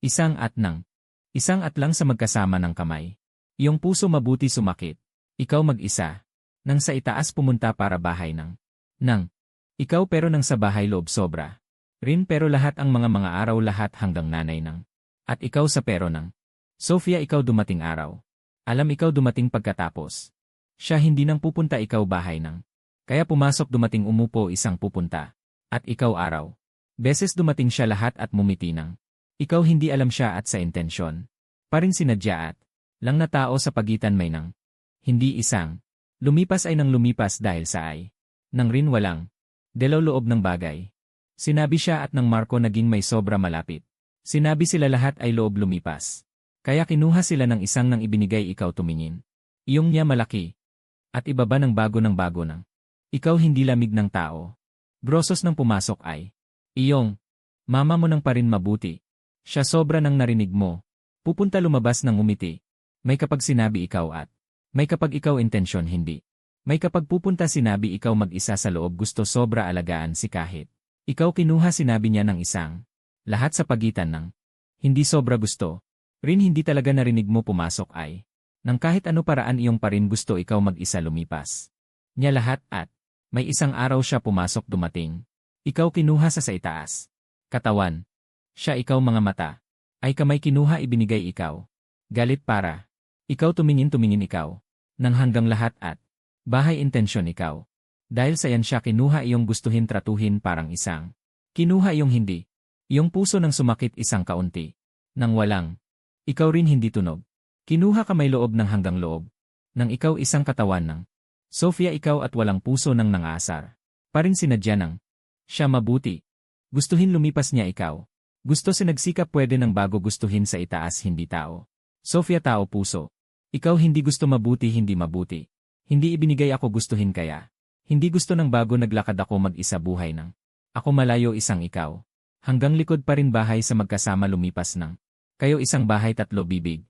Isang at lang sa magkasama ng kamay. Iyong puso mabuti sumakit. Ikaw mag-isa. Nang sa itaas pumunta para bahay ng. Ikaw pero nang sa bahay loob sobra. Rin pero lahat ang mga araw lahat hanggang nanay ng. At ikaw sa pero ng. Sofia ikaw dumating araw. Alam ikaw dumating pagkatapos. Siya hindi nang pupunta ikaw bahay ng. Kaya pumasok dumating umupo isang pupunta. At ikaw araw. Beses dumating siya lahat at mumiti ng. Ikaw hindi alam siya at sa intensyon. Parin sinadya at. Lang na tao sa pagitan may nang. Hindi isang. Lumipas ay nang lumipas dahil sa ay. Nang rin walang. Delaw loob ng bagay. Sinabi siya at nang Marco naging may sobra malapit. Sinabi sila lahat ay loob lumipas. Kaya kinuha sila ng isang nang ibinigay ikaw tumingin. Iyong niya malaki. At ibaba ng bago ng. Ikaw hindi lamig ng tao. Brosos nang pumasok ay. Iyong. Mama mo nang pa rin mabuti. Siya sobra nang narinig mo. Pupunta lumabas ng umiti. May kapag sinabi ikaw at. May kapag ikaw intensyon hindi. May kapag pupunta sinabi ikaw mag-isa sa loob gusto sobra alagaan si kahit. Ikaw kinuha sinabi niya ng isang. Lahat sa pagitan ng. Hindi sobra gusto. Rin hindi talaga narinig mo pumasok ay. Nang kahit ano paraan iyong pa rin gusto ikaw mag-isa lumipas. Niya lahat at. May isang araw siya pumasok dumating. Ikaw kinuha sa itaas. Katawan. Siya ikaw mga mata. Ay kamay kinuha ibinigay ikaw. Galit para. Ikaw tumingin ikaw. Nang hanggang lahat at. Bahay intensyon ikaw. Dahil sa yan siya kinuha iyong gustuhin tratuhin parang isang. Kinuha iyong hindi. Iyong puso nang sumakit isang kaunti. Nang walang. Ikaw rin hindi tunog. Kinuha kamay loob ng hanggang loob. Nang ikaw isang katawan ng. Sofia ikaw at walang puso nang nangasar. Parin sinadya ng. Siya mabuti. Gustuhin lumipas niya ikaw. Gusto sinagsikap pwede ng bago gustuhin sa itaas hindi tao. Sofia tao puso. Ikaw hindi gusto mabuti hindi mabuti. Hindi ibinigay ako gustuhin kaya. Hindi gusto ng bago naglakad ako mag-isa buhay ng. Ako malayo isang ikaw. Hanggang likod pa rin bahay sa magkasama lumipas ng. Kayo isang bahay 3 bibig.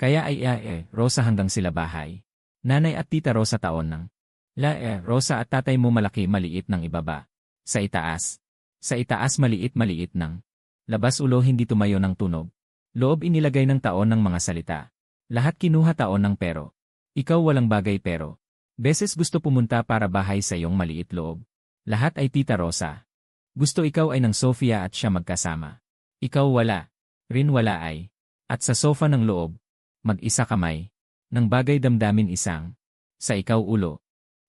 Kaya ay Rosa hanggang sila bahay. Nanay at tita Rosa taon ng. Rosa at tatay mo malaki maliit ng ibaba. Sa itaas. Sa itaas maliit ng. Labas ulo hindi tumayo ng tunog. Loob inilagay ng taon ng mga salita. Lahat kinuha taon ng pero. Ikaw walang bagay pero. Beses gusto pumunta para bahay sa iyong maliit loob. Lahat ay Tita Rosa. Gusto ikaw ay ng Sofia at siya magkasama. Ikaw wala. Rin wala ay. At sa sofa ng loob. Mag-isa kamay. Nang bagay damdamin isang. Sa ikaw ulo.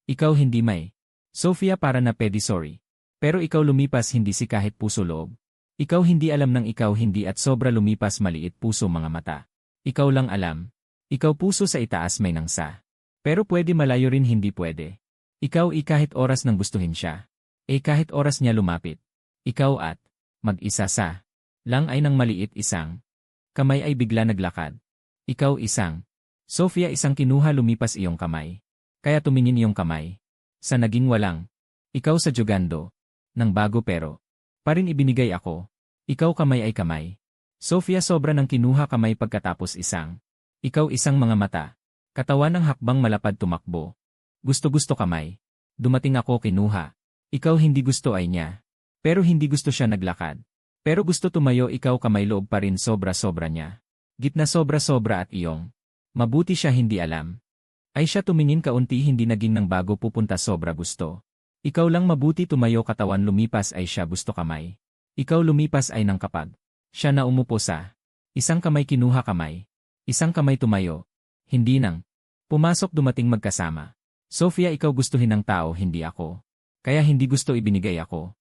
Ikaw hindi may. Sofia para na pedi sorry. Pero ikaw lumipas hindi si kahit puso loob. Ikaw hindi alam ng ikaw hindi at sobra lumipas maliit puso mga mata. Ikaw lang alam. Ikaw puso sa itaas may nangsa. Pero pwede malayo rin hindi pwede. Ikaw kahit oras nang gustuhin siya. Kahit oras niya lumapit. Ikaw at mag-isa sa lang ay nang maliit isang. Kamay ay bigla naglakad. Ikaw isang. Sofia isang kinuha lumipas iyong kamay. Kaya tumingin iyong kamay. Sa naging walang. Ikaw sa jugando. Nang bago pero. Parin ibinigay ako. Ikaw kamay ay kamay. Sofia sobra nang kinuha kamay pagkatapos isang. Ikaw isang mga mata. Katawan ng hakbang malapad tumakbo. Gusto-gusto kamay. Dumating ako kinuha. Ikaw hindi gusto ay niya. Pero hindi gusto siya naglakad. Pero gusto tumayo ikaw kamay loob pa rin sobra-sobra niya. Gitna sobra-sobra at iyong. Mabuti siya hindi alam. Ay siya tumingin kaunti hindi naging nang bago pupunta sobra gusto. Ikaw lang mabuti tumayo katawan lumipas ay siya gusto kamay. Ikaw lumipas ay nang kapag. Siya na umupo sa. Isang kamay kinuha kamay. Isang kamay tumayo. Hindi nang. Pumasok dumating magkasama. Sofia ikaw gustuhin ng tao hindi ako. Kaya hindi gusto ibinigay ako.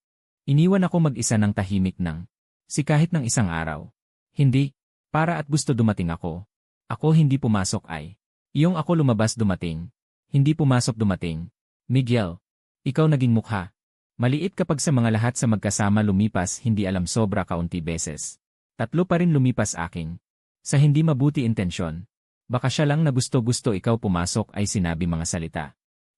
Iniwan ako mag-isa ng tahimik ng. Si kahit ng isang araw. Hindi. Para at gusto dumating ako. Ako hindi pumasok ay. Iyong ako lumabas dumating. Hindi pumasok dumating. Miguel. Ikaw naging mukha. Maliit kapag sa mga lahat sa magkasama lumipas hindi alam sobra kaunti beses. 3 pa rin lumipas aking. Sa hindi mabuti intensyon. Baka siya lang na gusto-gusto ikaw pumasok ay sinabi mga salita.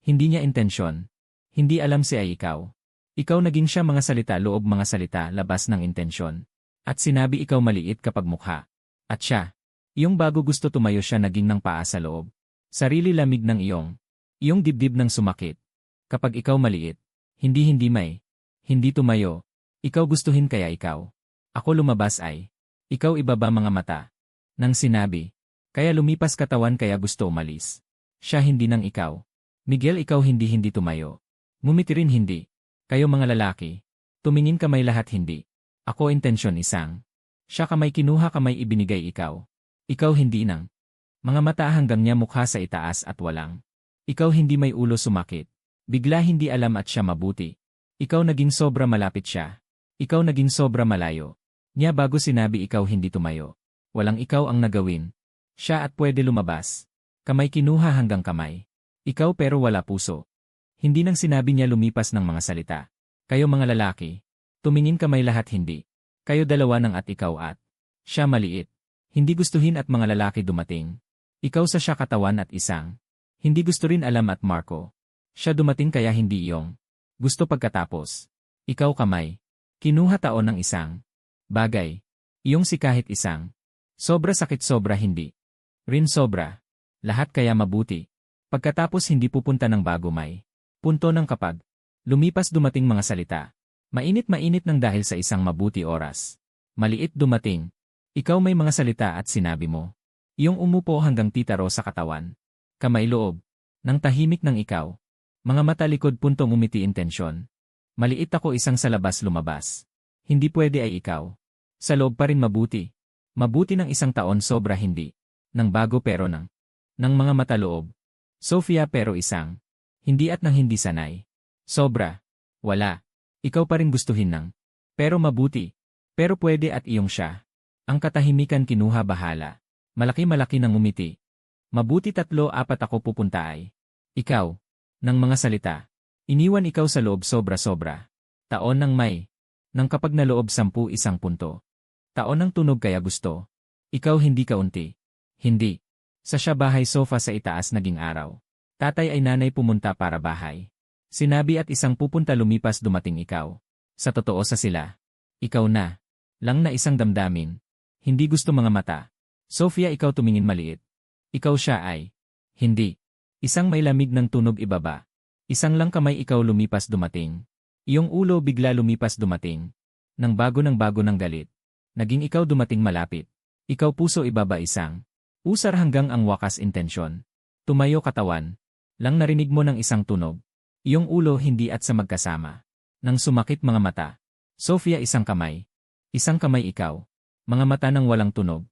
Hindi niya intensyon. Hindi alam si ay ikaw. Ikaw naging siya mga salita loob mga salita labas ng intensyon. At sinabi ikaw maliit kapag mukha. At siya. Iyong bago gusto tumayo siya naging ng paa sa loob. Sarili lamig ng iyong. Iyong dibdib ng sumakit. Kapag ikaw maliit. Hindi may. Hindi tumayo. Ikaw gustuhin kaya ikaw. Ako lumabas ay. Ikaw ibaba mga mata. Nang sinabi. Kaya lumipas katawan kaya gusto umalis. Siya hindi nang ikaw. Miguel ikaw hindi tumayo. Ngumiti rin hindi. Kayo mga lalaki. Tumingin kamay lahat hindi. Ako intensyon isang. Siya kamay kinuha kamay ibinigay ikaw. Ikaw hindi nang. Mga mata hanggang niya mukha sa itaas at walang. Ikaw hindi may ulo sumakit. Bigla hindi alam at siya mabuti. Ikaw naging sobra malapit siya. Ikaw naging sobra malayo. Niya bago sinabi ikaw hindi tumayo. Walang ikaw ang nagawin. Siya at pwede lumabas. Kamay kinuha hanggang kamay. Ikaw pero wala puso. Hindi nang sinabi niya lumipas ng mga salita. Kayo mga lalaki. Tumingin kamay lahat hindi. Kayo dalawa ng at ikaw at. Siya maliit. Hindi gustuhin at mga lalaki dumating. Ikaw sa siya katawan at isang. Hindi gusto rin alam at Marco. Siya dumating kaya hindi iyong. Gusto pagkatapos. Ikaw kamay. Kinuha taon ng isang. Bagay. Iyong si kahit isang. Sobra sakit sobra hindi. Rin sobra. Lahat kaya mabuti. Pagkatapos hindi pupunta ng bago may. Punto ng kapag. Lumipas dumating mga salita. Mainit-mainit ng dahil sa isang mabuti oras. Maliit dumating. Ikaw may mga salita at sinabi mo. Iyong umupo hanggang Tita Rosa katawan. Kamay loob. Nang tahimik ng ikaw. Mga mata likod puntong umiti intensyon. Maliit ako isang sa labas lumabas. Hindi pwede ay ikaw. Sa loob pa rin mabuti. Mabuti ng isang taon sobra hindi. Nang bago pero nang. Nang mga mata loob. Sofia pero isang. Hindi at nang hindi sanay. Sobra. Wala. Ikaw pa rin gustuhin ng. Pero mabuti. Pero pwede at iyong siya. Ang katahimikan kinuha bahala. Malaki-malaki nang umiti. Mabuti 3-4 ako pupunta ay. Ikaw. Nang mga salita. Iniwan ikaw sa loob sobra-sobra. Taon ng may. Nang kapag na loob 10 isang punto. Taon ng tunog kaya gusto. Ikaw hindi kaunti. Hindi. Sa siya bahay sofa sa itaas naging araw. Tatay ay nanay pumunta para bahay. Sinabi at isang pupunta lumipas dumating ikaw. Sa totoo sa sila. Ikaw na. Lang na isang damdamin. Hindi gusto mga mata. Sofia ikaw tumingin maliit. Ikaw siya ay. Hindi. Isang may lamig ng tunog ibaba. Isang lang kamay ikaw lumipas dumating. Iyong ulo bigla lumipas dumating. Nang bago ng galit. Naging ikaw dumating malapit. Ikaw puso ibaba isang. Usar hanggang ang wakas intensyon. Tumayo katawan. Lang narinig mo ng isang tunog. Iyong ulo hindi at sa magkasama. Nang sumakit mga mata. Sofia isang kamay. Isang kamay ikaw. Mga mata nang walang tunog.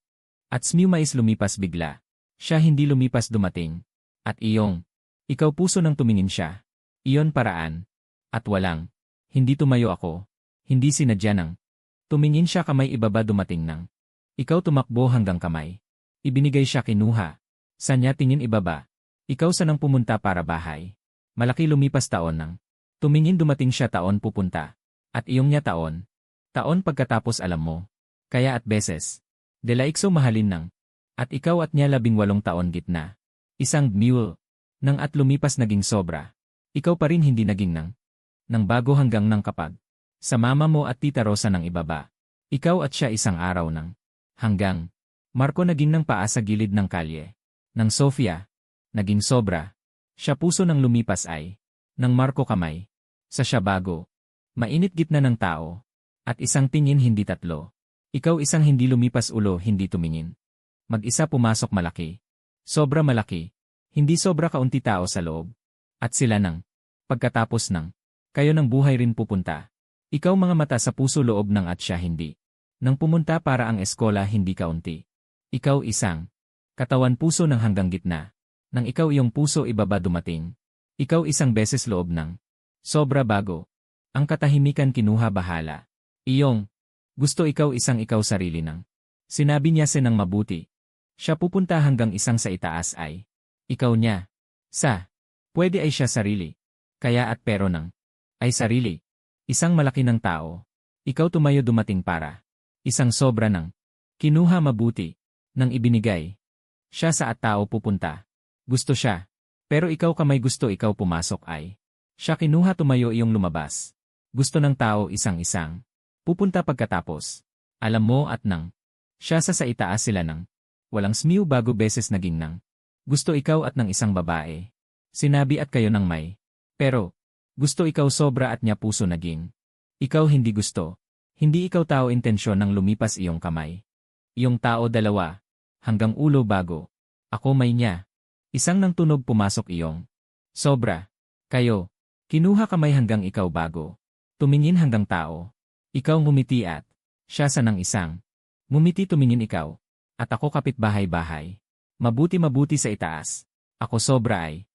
At Smumais lumipas bigla. Siya hindi lumipas dumating. At iyong. Ikaw puso nang tumingin siya. Iyon paraan. At walang. Hindi tumayo ako. Hindi sinadya nang. Tumingin siya kamay ibaba dumating nang. Ikaw tumakbo hanggang kamay. Ibinigay siya kinuha. Sanya tingin ibaba. Ikaw sa nang pumunta para bahay. Malaki lumipas taon nang. Tumingin dumating siya taon pupunta. At iyong niya taon. Taon pagkatapos alam mo. Kaya at beses. Delaikso mahalin nang. At ikaw at niya 18 taon gitna. Isang mule. Nang at lumipas naging sobra. Ikaw pa rin hindi naging nang. Nang bago hanggang nang kapag. Sa mama mo at tita Rosa nang ibaba. Ikaw at siya isang araw nang. Hanggang. Marco naging nang paa sa gilid ng kalye. Nang Sofia. Naging sobra. Siya puso nang lumipas ay. Nang Marco kamay. Sa siya bago. Mainit gitna ng tao. At isang tingin hindi tatlo. Ikaw isang hindi lumipas ulo hindi tumingin. Mag-isa pumasok malaki. Sobra malaki. Hindi sobra kaunti tao sa loob. At sila nang. Pagkatapos nang. Kayo ng buhay rin pupunta. Ikaw mga mata sa puso loob ng at siya hindi. Nang pumunta para ang eskola hindi kaunti. Ikaw isang. Katawan puso ng hanggang gitna. Nang ikaw iyong puso ibaba dumating. Ikaw isang beses loob ng. Sobra bago. Ang katahimikan kinuha bahala. Iyong. Gusto ikaw isang ikaw sarili nang. Sinabi niya ng mabuti. Siya pupunta hanggang isang sa itaas ay. Ikaw niya. Sa. Pwede ay siya sarili. Kaya at pero nang. Ay sarili. Isang malaki ng tao. Ikaw tumayo dumating para. Isang sobra nang. Kinuha mabuti. Nang ibinigay. Siya sa at tao pupunta. Gusto siya. Pero ikaw kamay gusto ikaw pumasok ay. Siya kinuha tumayo iyong lumabas. Gusto ng tao isang-isang. Pupunta pagkatapos. Alam mo at nang. Siya sa itaas sila nang. Walang smiu bago beses naging nang. Gusto ikaw at ng isang babae. Sinabi at kayo ng may. Pero. Gusto ikaw sobra at niya puso naging. Ikaw hindi gusto. Hindi ikaw tao intensyon nang lumipas iyong kamay. Iyong tao dalawa. Hanggang ulo bago. Ako may niya. Isang nang tunog pumasok iyong. Sobra. Kayo. Kinuha kamay hanggang ikaw bago. Tumingin hanggang tao. Ikaw ngumiti at. Siya sa nang isang. Ngumiti tumingin ikaw. At ako kapitbahay-bahay. Mabuti sa itaas. Ako sobra ay.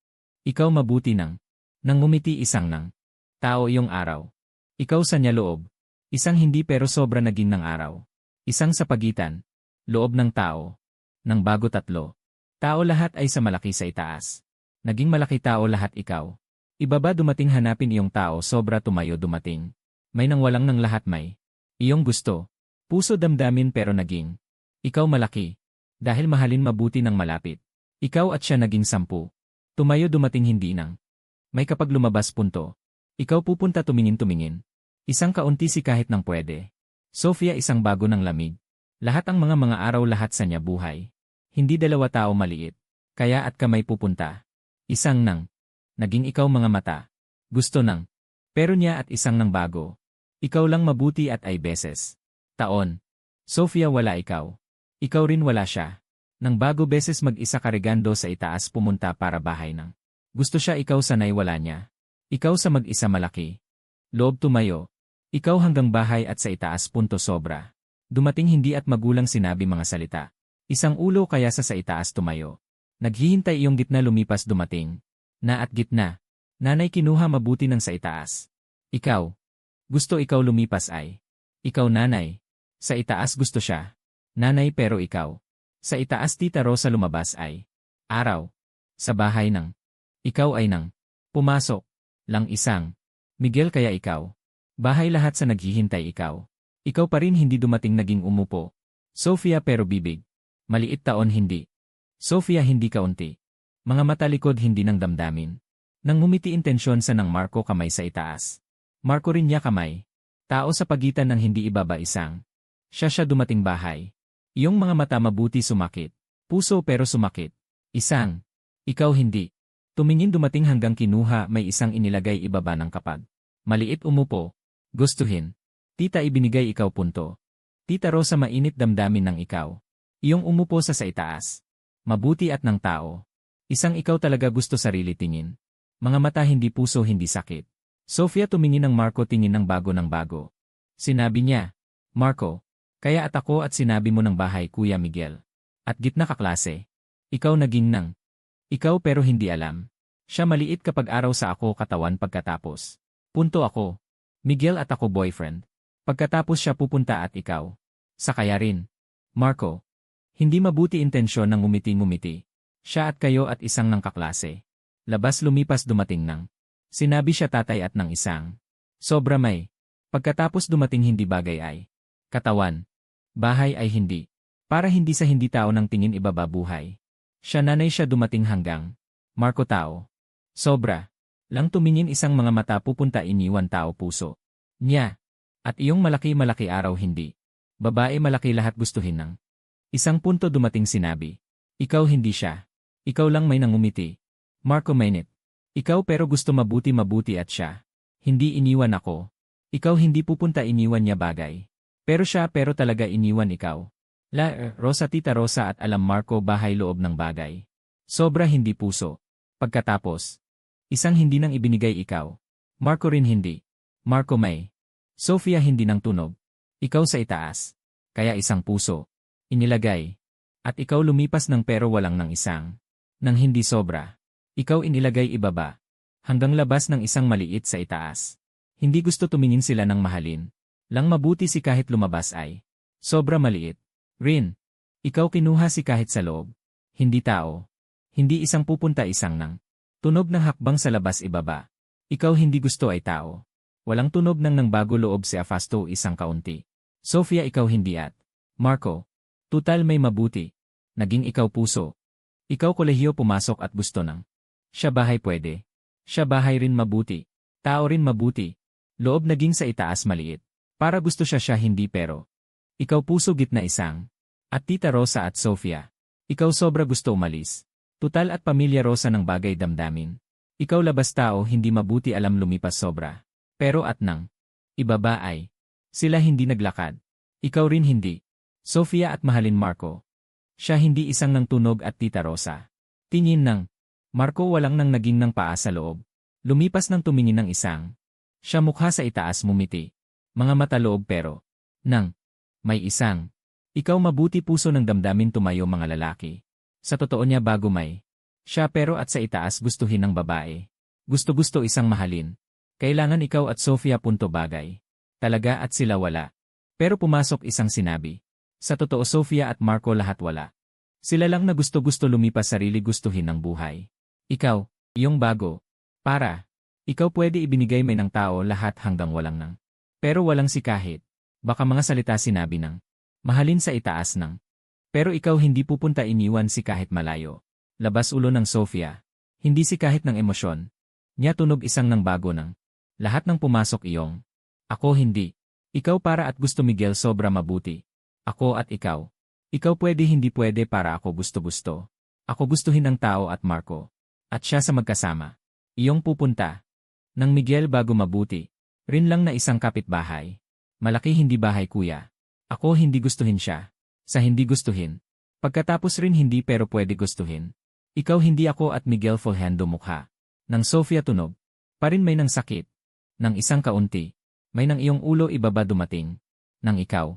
Ikaw mabuti nang. Nang ngumiti isang nang. Tao iyong araw. Ikaw sa niya loob. Isang hindi pero sobra naging ng araw. Isang sa pagitan. Loob ng tao. Nang bago tatlo. Tao lahat ay sa malaki sa itaas. Naging malaki tao lahat ikaw. Ibaba dumating hanapin iyong tao sobra tumayo dumating. May nang walang ng lahat may. Iyong gusto. Puso damdamin pero naging. Ikaw malaki. Dahil mahalin mabuti ng malapit. Ikaw at siya naging 10. Tumayo dumating hindi nang. May kapag lumabas punto. Ikaw pupunta tumingin. Isang kaunti si kahit nang pwede. Sofia isang bago ng lamig. Lahat ang mga araw lahat sa niya buhay. Hindi dalawa tao maliit. Kaya at kamay pupunta. Isang nang. Naging ikaw mga mata. Gusto nang. Pero niya at isang nang bago. Ikaw lang mabuti at ay beses. Taon. Sofia wala ikaw. Ikaw rin wala siya. Nang bago beses mag-isa karigando sa itaas pumunta para bahay nang. Gusto siya ikaw sanay wala niya. Ikaw sa mag-isa malaki. Loob tumayo. Ikaw hanggang bahay at sa itaas punto sobra. Dumating hindi at magulang sinabi mga salita. Isang ulo kaya sa itaas tumayo. Naghihintay iyong gitna lumipas dumating. Na at gitna. Nanay kinuha mabuti ng sa itaas. Ikaw. Gusto ikaw lumipas ay. Ikaw nanay. Sa itaas gusto siya. Nanay pero ikaw. Sa itaas tita Rosa lumabas ay. Araw. Sa bahay nang. Ikaw ay nang. Pumasok. Lang isang. Miguel kaya ikaw. Bahay lahat sa naghihintay ikaw. Ikaw pa rin hindi dumating naging umupo. Sofia pero bibig. Maliit taon hindi. Sofia hindi kaunti. Mga mata likod hindi nang damdamin. Nang ngumiti intensyon sa nang Marco kamay sa itaas. Marco rin niya kamay. Tao sa pagitan ng hindi ibaba isang. Siya dumating bahay. Iyong mga mata mabuti sumakit. Puso pero sumakit. Isang. Ikaw hindi. Tumingin dumating hanggang kinuha may isang inilagay ibaba ng kapag. Maliit umupo. Gustuhin. Tita ibinigay ikaw punto. Tita Rosa mainit damdamin ng ikaw. Iyong umupo sa itaas. Mabuti at ng tao. Isang ikaw talaga gusto sarili tingin. Mga mata hindi puso hindi sakit. Sofia tumingin ng Marco tingin ng bago ng bago. Sinabi niya, Marco, kaya at ako at sinabi mo ng bahay Kuya Miguel. At gitna kaklase. Ikaw naging nang. Ikaw pero hindi alam. Siya maliit kapag araw sa ako katawan pagkatapos. Punto ako. Miguel at ako boyfriend. Pagkatapos siya pupunta at ikaw. Sa kaya rin. Marco. Hindi mabuti intensyon ng ngumiti-ngumiti. Siya at kayo at isang ng kaklase. Labas lumipas dumating nang. Sinabi siya tatay at ng isang. Sobra may. Pagkatapos dumating hindi bagay ay. Katawan. Bahay ay hindi. Para hindi sa hindi tao ng tingin ibaba buhay. Siya nanay siya dumating hanggang. Marco tao. Sobra. Lang tumingin isang mga mata pupunta iniwan tao puso. Niya. At iyong malaki-malaki araw hindi. Babae malaki lahat gustuhin ng. Isang punto dumating sinabi. Ikaw hindi siya. Ikaw lang may nangumiti. Marco mainit. Ikaw pero gusto mabuti at siya. Hindi iniwan ako. Ikaw hindi pupunta iniwan niya bagay. Pero siya pero talaga iniwan ikaw. Rosa tita Rosa at alam Marco bahay loob ng bagay. Sobra hindi puso. Pagkatapos. Isang hindi nang ibinigay ikaw. Marco rin hindi. Marco may. Sofia hindi nang tunog. Ikaw sa itaas. Kaya isang puso. Inilagay. At ikaw lumipas ng pero walang ng isang. Nang hindi sobra. Ikaw inilagay ibaba. Hanggang labas ng isang maliit sa itaas. Hindi gusto tumingin sila ng mahalin. Lang mabuti si kahit lumabas ay. Sobra maliit. Rin. Ikaw kinuha si kahit sa loob. Hindi tao. Hindi isang pupunta isang nang. Tunog ng hakbang sa labas ibaba. Ikaw hindi gusto ay tao. Walang tunog ng bago loob si Afasto isang kaunti. Sofia ikaw hindi at. Marco. Tutal may mabuti. Naging ikaw puso. Ikaw kolehiyo pumasok at gusto ng. Siya bahay pwede. Siya bahay rin mabuti. Tao rin mabuti. Loob naging sa itaas maliit. Para gusto siya hindi pero. Ikaw puso gitna isang. At tita Rosa at Sofia. Ikaw sobra gusto umalis. Tutal at pamilya Rosa ng bagay damdamin. Ikaw labas tao hindi mabuti alam lumipas sobra. Pero at nang. Ibaba ay. Sila hindi naglakad. Ikaw rin hindi. Sofia at mahalin Marco. Siya hindi isang nang tunog at tita Rosa. Tingin ng. Marco walang nang naging ng paa sa loob. Lumipas ng tumingin ng isang. Siya mukha sa itaas mumiti. Mga mata loob pero. Nang. May isang. Ikaw mabuti puso ng damdamin tumayo mga lalaki. Sa totoo niya bago may. Siya pero at sa itaas gustuhin ng babae. Gusto-gusto isang mahalin. Kailangan ikaw at Sofia punto bagay. Talaga at sila wala. Pero pumasok isang sinabi. Sa totoo Sofia at Marco lahat wala. Sila lang na gusto-gusto lumipas sarili gustuhin ng buhay. Ikaw, iyong bago. Para. Ikaw pwede ibinigay may ng tao lahat hanggang walang nang. Pero walang si kahit. Baka mga salita sinabi ng. Mahalin sa itaas ng. Pero ikaw hindi pupunta iniwan si kahit malayo. Labas ulo ng Sofia. Hindi si kahit ng emosyon. Niya tunog isang ng bago ng. Lahat ng pumasok iyong. Ako hindi. Ikaw para at gusto Miguel sobra mabuti. Ako at ikaw. Ikaw pwede hindi pwede para ako gusto-gusto. Ako gustuhin ng tao at Marco. At siya sa magkasama. Iyong pupunta. Nang Miguel bago mabuti. Rin lang na isang kapitbahay. Malaki hindi bahay kuya. Ako hindi gustuhin siya. Sa hindi gustuhin. Pagkatapos rin hindi pero pwede gustuhin. Ikaw hindi ako at Miguel Fulhendo mukha. Nang Sofia tunog. Parin may nang sakit. Nang isang kaunti. May nang iyong ulo ibaba dumating. Nang ikaw.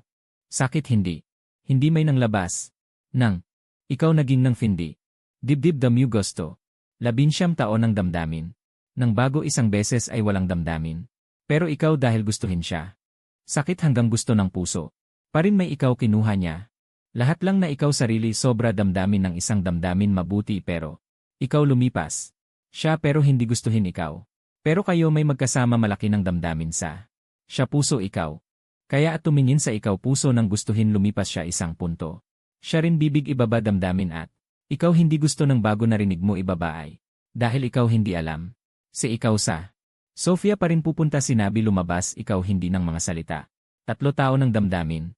Sakit hindi. Hindi may nang labas. Nang. Ikaw naging nang hindi. Dibdib damyu gusto. 19 taon ng damdamin. Nang bago isang beses ay walang damdamin. Pero ikaw dahil gustuhin siya. Sakit hanggang gusto ng puso. Parin may ikaw kinuha niya. Lahat lang na ikaw sarili sobra damdamin ng isang damdamin mabuti pero. Ikaw lumipas. Siya pero hindi gustuhin ikaw. Pero kayo may magkasama malaki ng damdamin sa. Siya puso ikaw. Kaya at tumingin sa ikaw puso nang gustuhin lumipas siya isang punto. Siya rin bibig ibaba damdamin at. Ikaw hindi gusto ng bago narinig mo ibaba ay. Dahil ikaw hindi alam. Si ikaw sa. Sofia pa rin pupunta sinabi lumabas ikaw hindi ng mga salita. 3 tao ng damdamin.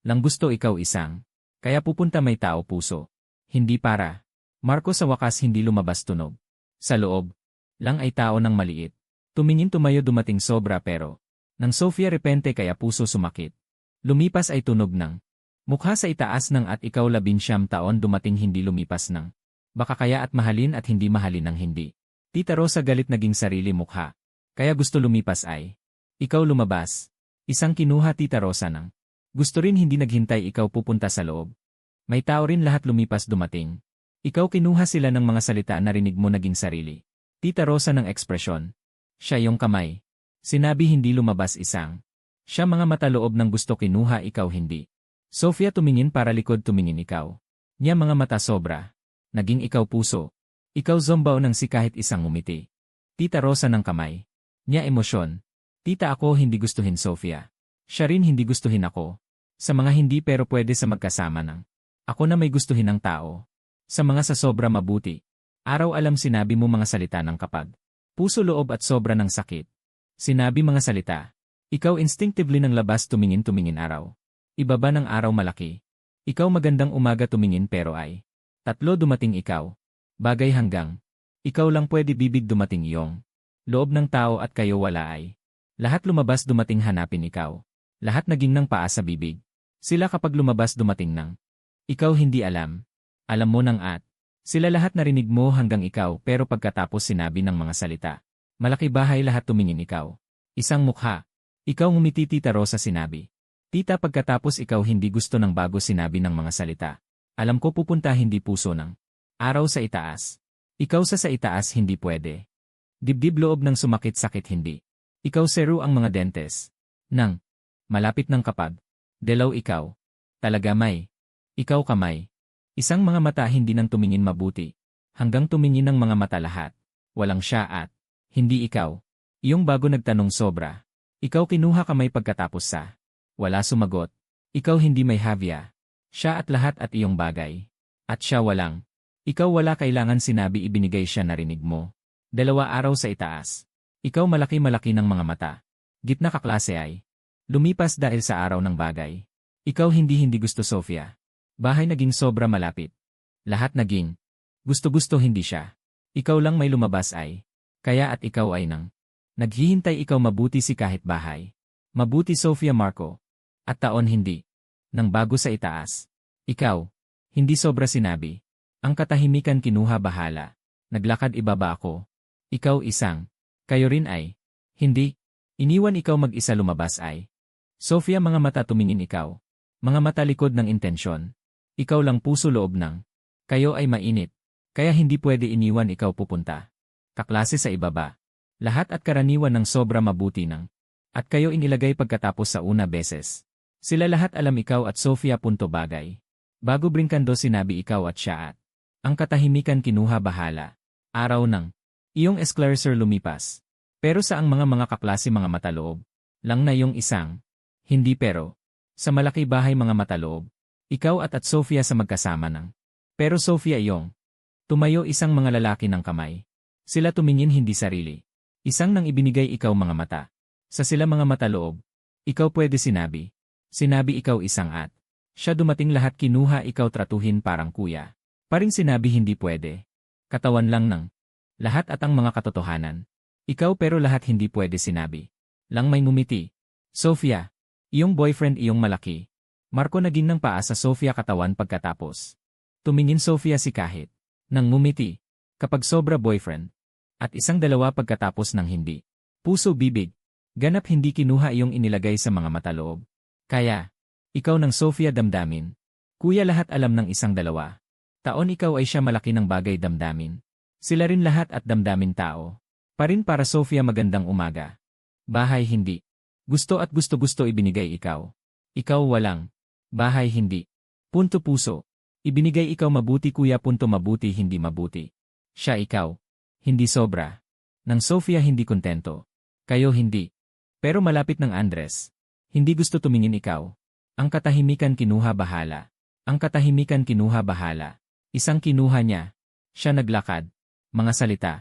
Lang gusto ikaw isang. Kaya pupunta may tao puso. Hindi para. Marco sa wakas hindi lumabas tunog. Sa loob. Lang ay tao ng maliit. Tumingin tumayo dumating sobra pero. Nang Sofia repente kaya puso sumakit. Lumipas ay tunog ng. Mukha sa itaas ng at ikaw 19 taon dumating hindi lumipas ng. Baka kaya at mahalin at hindi mahalin ng hindi. Tita Rosa galit naging sarili mukha. Kaya gusto lumipas ay. Ikaw lumabas. Isang kinuha Tita Rosa ng. Gusto rin hindi naghintay ikaw pupunta sa loob. May tao rin lahat lumipas dumating. Ikaw kinuha sila ng mga salita narinig mo naging sarili. Tita Rosa ng ekspresyon. Siya yung kamay. Sinabi hindi lumabas isang. Siya mga mata loob ng gusto kinuha ikaw hindi. Sofia tumingin para likod tumingin ikaw. Niya mga mata sobra. Naging ikaw puso. Ikaw zombaw ng si kahit isang umiti. Tita Rosa ng kamay. Niya emosyon. Tita ako hindi gustuhin Sofia. Siya rin hindi gustuhin ako. Sa mga hindi pero pwede sa magkasama ng. Ako na may gustuhin ng tao. Sa mga sa sobra mabuti. Araw alam sinabi mo mga salita ng kapag. Puso loob at sobra ng sakit. Sinabi mga salita. Ikaw instinctively ng labas tumingin araw. Ibaba ng araw malaki. Ikaw magandang umaga tumingin pero ay. Tatlo dumating ikaw. Bagay hanggang. Ikaw lang pwede bibig dumating iyong. Loob ng tao at kayo wala ay. Lahat lumabas dumating hanapin ikaw. Lahat naging ng paa sa bibig. Sila kapag lumabas dumating ng. Ikaw hindi alam. Alam mo ng at. Sila lahat narinig mo hanggang ikaw pero pagkatapos sinabi ng mga salita. Malaki bahay lahat tumingin ikaw. Isang mukha. Ikaw ngumiti Tita Rosa sinabi. Tita pagkatapos ikaw hindi gusto ng bago sinabi ng mga salita. Alam ko pupunta hindi puso ng. Araw sa itaas. Ikaw sa itaas hindi pwede. Dibdib loob ng sumakit-sakit hindi. Ikaw seru ang mga dentes. Nang. Malapit ng kapag. Delaw ikaw. Talaga may. Ikaw kamay. Isang mga mata hindi nang tumingin mabuti. Hanggang tumingin ng mga mata lahat. Walang siya at. Hindi ikaw. Iyong bago nagtanong sobra. Ikaw kinuha kamay pagkatapos sa. Wala sumagot. Ikaw hindi may havya. Siya at lahat at iyong bagay. At siya walang. Ikaw wala kailangan sinabi ibinigay siya narinig mo. 2 araw sa itaas. Ikaw malaki-malaki ng mga mata. Gitna kaklase ay. Lumipas dahil sa araw ng bagay. Ikaw hindi gusto Sofia. Bahay naging sobra malapit. Lahat naging. Gusto-gusto hindi siya. Ikaw lang may lumabas ay. Kaya at ikaw ay nang. Naghihintay ikaw mabuti si kahit bahay. Mabuti Sofia Marco. At taon hindi. Nang bago sa itaas. Ikaw. Hindi sobra sinabi. Ang katahimikan kinuha bahala. Naglakad ibaba ako. Ikaw isang. Kayo rin ay. Hindi. Iniwan ikaw mag-isa lumabas ay. Sofia mga mata tumingin ikaw. Mga mata likod ng intensyon. Ikaw lang puso loob ng. Kayo ay mainit. Kaya hindi pwede iniwan ikaw pupunta. Kaklase sa ibaba. Lahat at karaniwan ng sobra mabuti ng. At kayo inilagay pagkatapos sa una beses. Sila lahat alam ikaw at Sofia punto bagay. Bago brinkando sinabi ikaw at siya at. Ang katahimikan kinuha bahala. Araw ng. Iyong esclarecer lumipas. Pero sa ang mga kaklase mga mataloob. Lang na yung isang. Hindi pero. Sa malaki bahay mga mataloob. Ikaw at Sofia sa magkasama ng. Pero Sofia iyong. Tumayo isang mga lalaki ng kamay. Sila tumingin hindi sarili. Isang nang ibinigay ikaw mga mata. Sa sila mga mataloob. Ikaw pwede sinabi. Sinabi ikaw isang at. Siya dumating lahat kinuha ikaw tratuhin parang kuya. Paring sinabi hindi pwede. Katawan lang ng. Lahat at ang mga katotohanan. Ikaw pero lahat hindi pwede sinabi. Lang may ngumiti. Sofia. Iyong boyfriend iyong malaki. Marco naging ng paa sa Sofia katawan pagkatapos. Tumingin Sofia si kahit. Nang ngumiti. Kapag sobra boyfriend. At isang dalawa pagkatapos ng hindi. Puso bibig. Ganap hindi kinuha iyong inilagay sa mga mataloob. Kaya. Ikaw ng Sofia damdamin. Kuya lahat alam ng isang dalawa. Taon ikaw ay siya malaki ng bagay damdamin. Sila rin lahat at damdamin tao. Parin para Sofia magandang umaga. Bahay hindi. Gusto at gusto-gusto ibinigay ikaw. Ikaw walang. Bahay hindi. Punto puso. Ibinigay ikaw mabuti kuya punto mabuti hindi mabuti. Siya ikaw. Hindi sobra. Nang Sofia hindi kontento. Kayo hindi. Pero malapit ng Andres. Hindi gusto tumingin ikaw. Ang katahimikan kinuha bahala. Ang katahimikan kinuha bahala. Isang kinuha niya. Siya naglakad. Mga salita.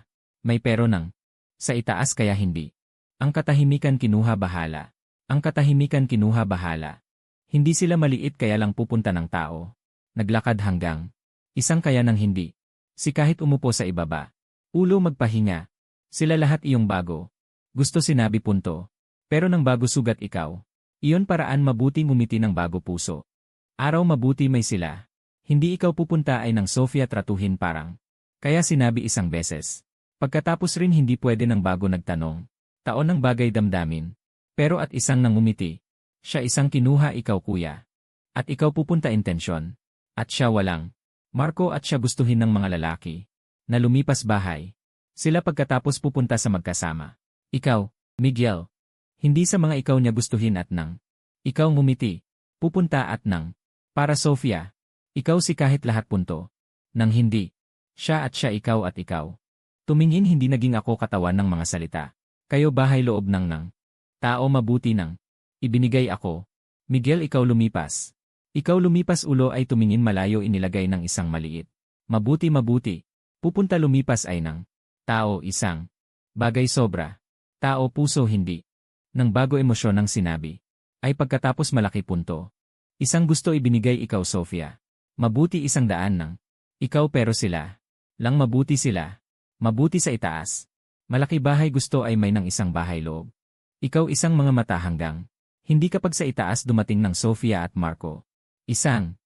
May pero nang. Sa itaas kaya hindi. Ang katahimikan kinuha bahala. Ang katahimikan kinuha bahala. Hindi sila maliit kaya lang pupunta ng tao. Naglakad hanggang. Isang kaya nang hindi. Si kahit umupo sa ibaba. Ulo magpahinga. Sila lahat iyong bago. Gusto sinabi punto. Pero nang bago sugat ikaw. Iyon paraan mabuting umiti ng bago puso. Araw mabuti may sila. Hindi ikaw pupunta ay ng Sofia tratuhin parang. Kaya sinabi isang beses. Pagkatapos rin hindi pwede ng bago nagtanong. Taon ng bagay damdamin. Pero at isang nangumiti. Siya isang kinuha ikaw kuya. At ikaw pupunta intensyon. At siya walang. Marco at siya gustuhin ng mga lalaki. Na lumipas bahay. Sila pagkatapos pupunta sa magkasama. Ikaw, Miguel. Hindi sa mga ikaw niya gustuhin at nang. Ikaw ngumiti. Pupunta at nang. Para Sofia. Ikaw si kahit lahat punto. Nang hindi. Siya at siya ikaw at ikaw. Tumingin hindi naging ako katawan ng mga salita. Kayo bahay loob ng nang. Tao mabuti nang. Ibinigay ako. Miguel ikaw lumipas. Ikaw lumipas ulo ay tumingin malayo inilagay ng isang maliit. Mabuti mabuti. Pupunta lumipas ay nang. Tao isang. Bagay sobra. Tao puso hindi. Nang bago emosyon ng sinabi. Ay pagkatapos malaki punto. Isang gusto ibinigay ikaw Sofia. Mabuti 100 nang. Ikaw pero sila. Lang mabuti sila. Mabuti sa itaas. Malaki bahay gusto ay may ng isang bahay loob. Ikaw isang mga mata hanggang. Hindi kapag sa itaas dumating ng Sofia at Marco. Isang.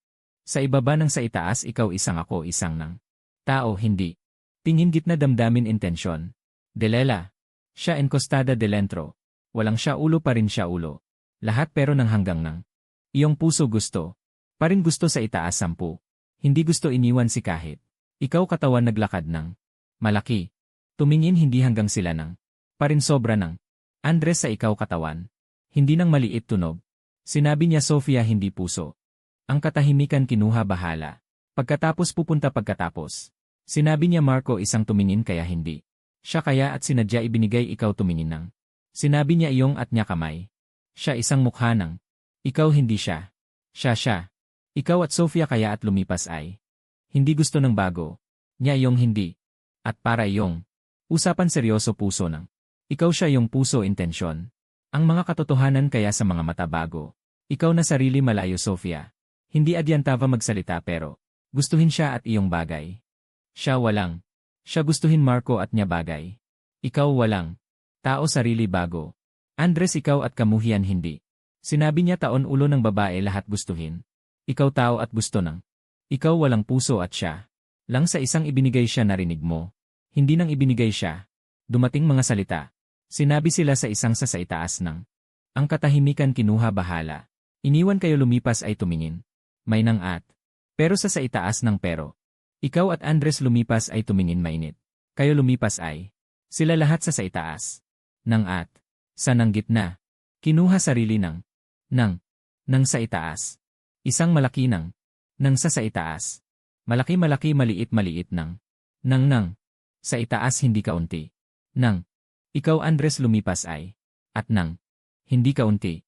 Sa ibaba ng sa itaas ikaw isang ako isang nang. Tao hindi. Tingin gitna damdamin intensyon. Delela. Siya encostada delentro. Walang siya ulo pa rin siya ulo. Lahat pero nang hanggang nang. Iyong puso gusto. Parin gusto sa itaas 10. Hindi gusto iniwan si kahit. Ikaw katawan naglakad ng. Malaki. Tumingin hindi hanggang sila nang. Parin sobra nang. Andres sa ikaw katawan. Hindi nang maliit tunog. Sinabi niya Sofia hindi puso. Ang katahimikan kinuha bahala. Pagkatapos pupunta pagkatapos. Sinabi niya Marco isang tumingin kaya hindi. Siya kaya at sinadya ibinigay ikaw tumingin nang. Sinabi niya iyong at niya kamay. Siya isang mukha nang. Ikaw hindi siya. Siya. Ikaw at Sofia kaya at lumipas ay. Hindi gusto ng bago. Niya iyong hindi. At para iyong. Usapan seryoso puso nang. Ikaw siya yung puso intensyon. Ang mga katotohanan kaya sa mga mata bago. Ikaw na sarili malayo Sofia. Hindi adyantava magsalita pero. Gustuhin siya at iyong bagay. Siya walang. Siya gustuhin Marco at niya bagay. Ikaw walang. Tao sarili bago. Andres ikaw at kamuhian hindi. Sinabi niya taon ulo ng babae lahat gustuhin. Ikaw tao at gusto nang. Ikaw walang puso at siya. Lang sa isang ibinigay siya narinig mo. Hindi nang ibinigay siya. Dumating mga salita. Sinabi sila sa isang sa itaas ng. Ang katahimikan kinuha bahala. Iniwan kayo lumipas ay tumingin. May nang at. Pero sa itaas ng pero. Ikaw at Andres lumipas ay tumingin mainit. Kayo lumipas ay. Sila lahat sa itaas. Nang at. Sa nang gitna. Kinuha sarili ng. Nang sa itaas. Isang malaki nang. Nang sa itaas. Malaki-malaki maliit-maliit nang. Nang. Sa itaas hindi kaunti. Nang. Ikaw Andres lumipas ay. At nang. Hindi kaunti.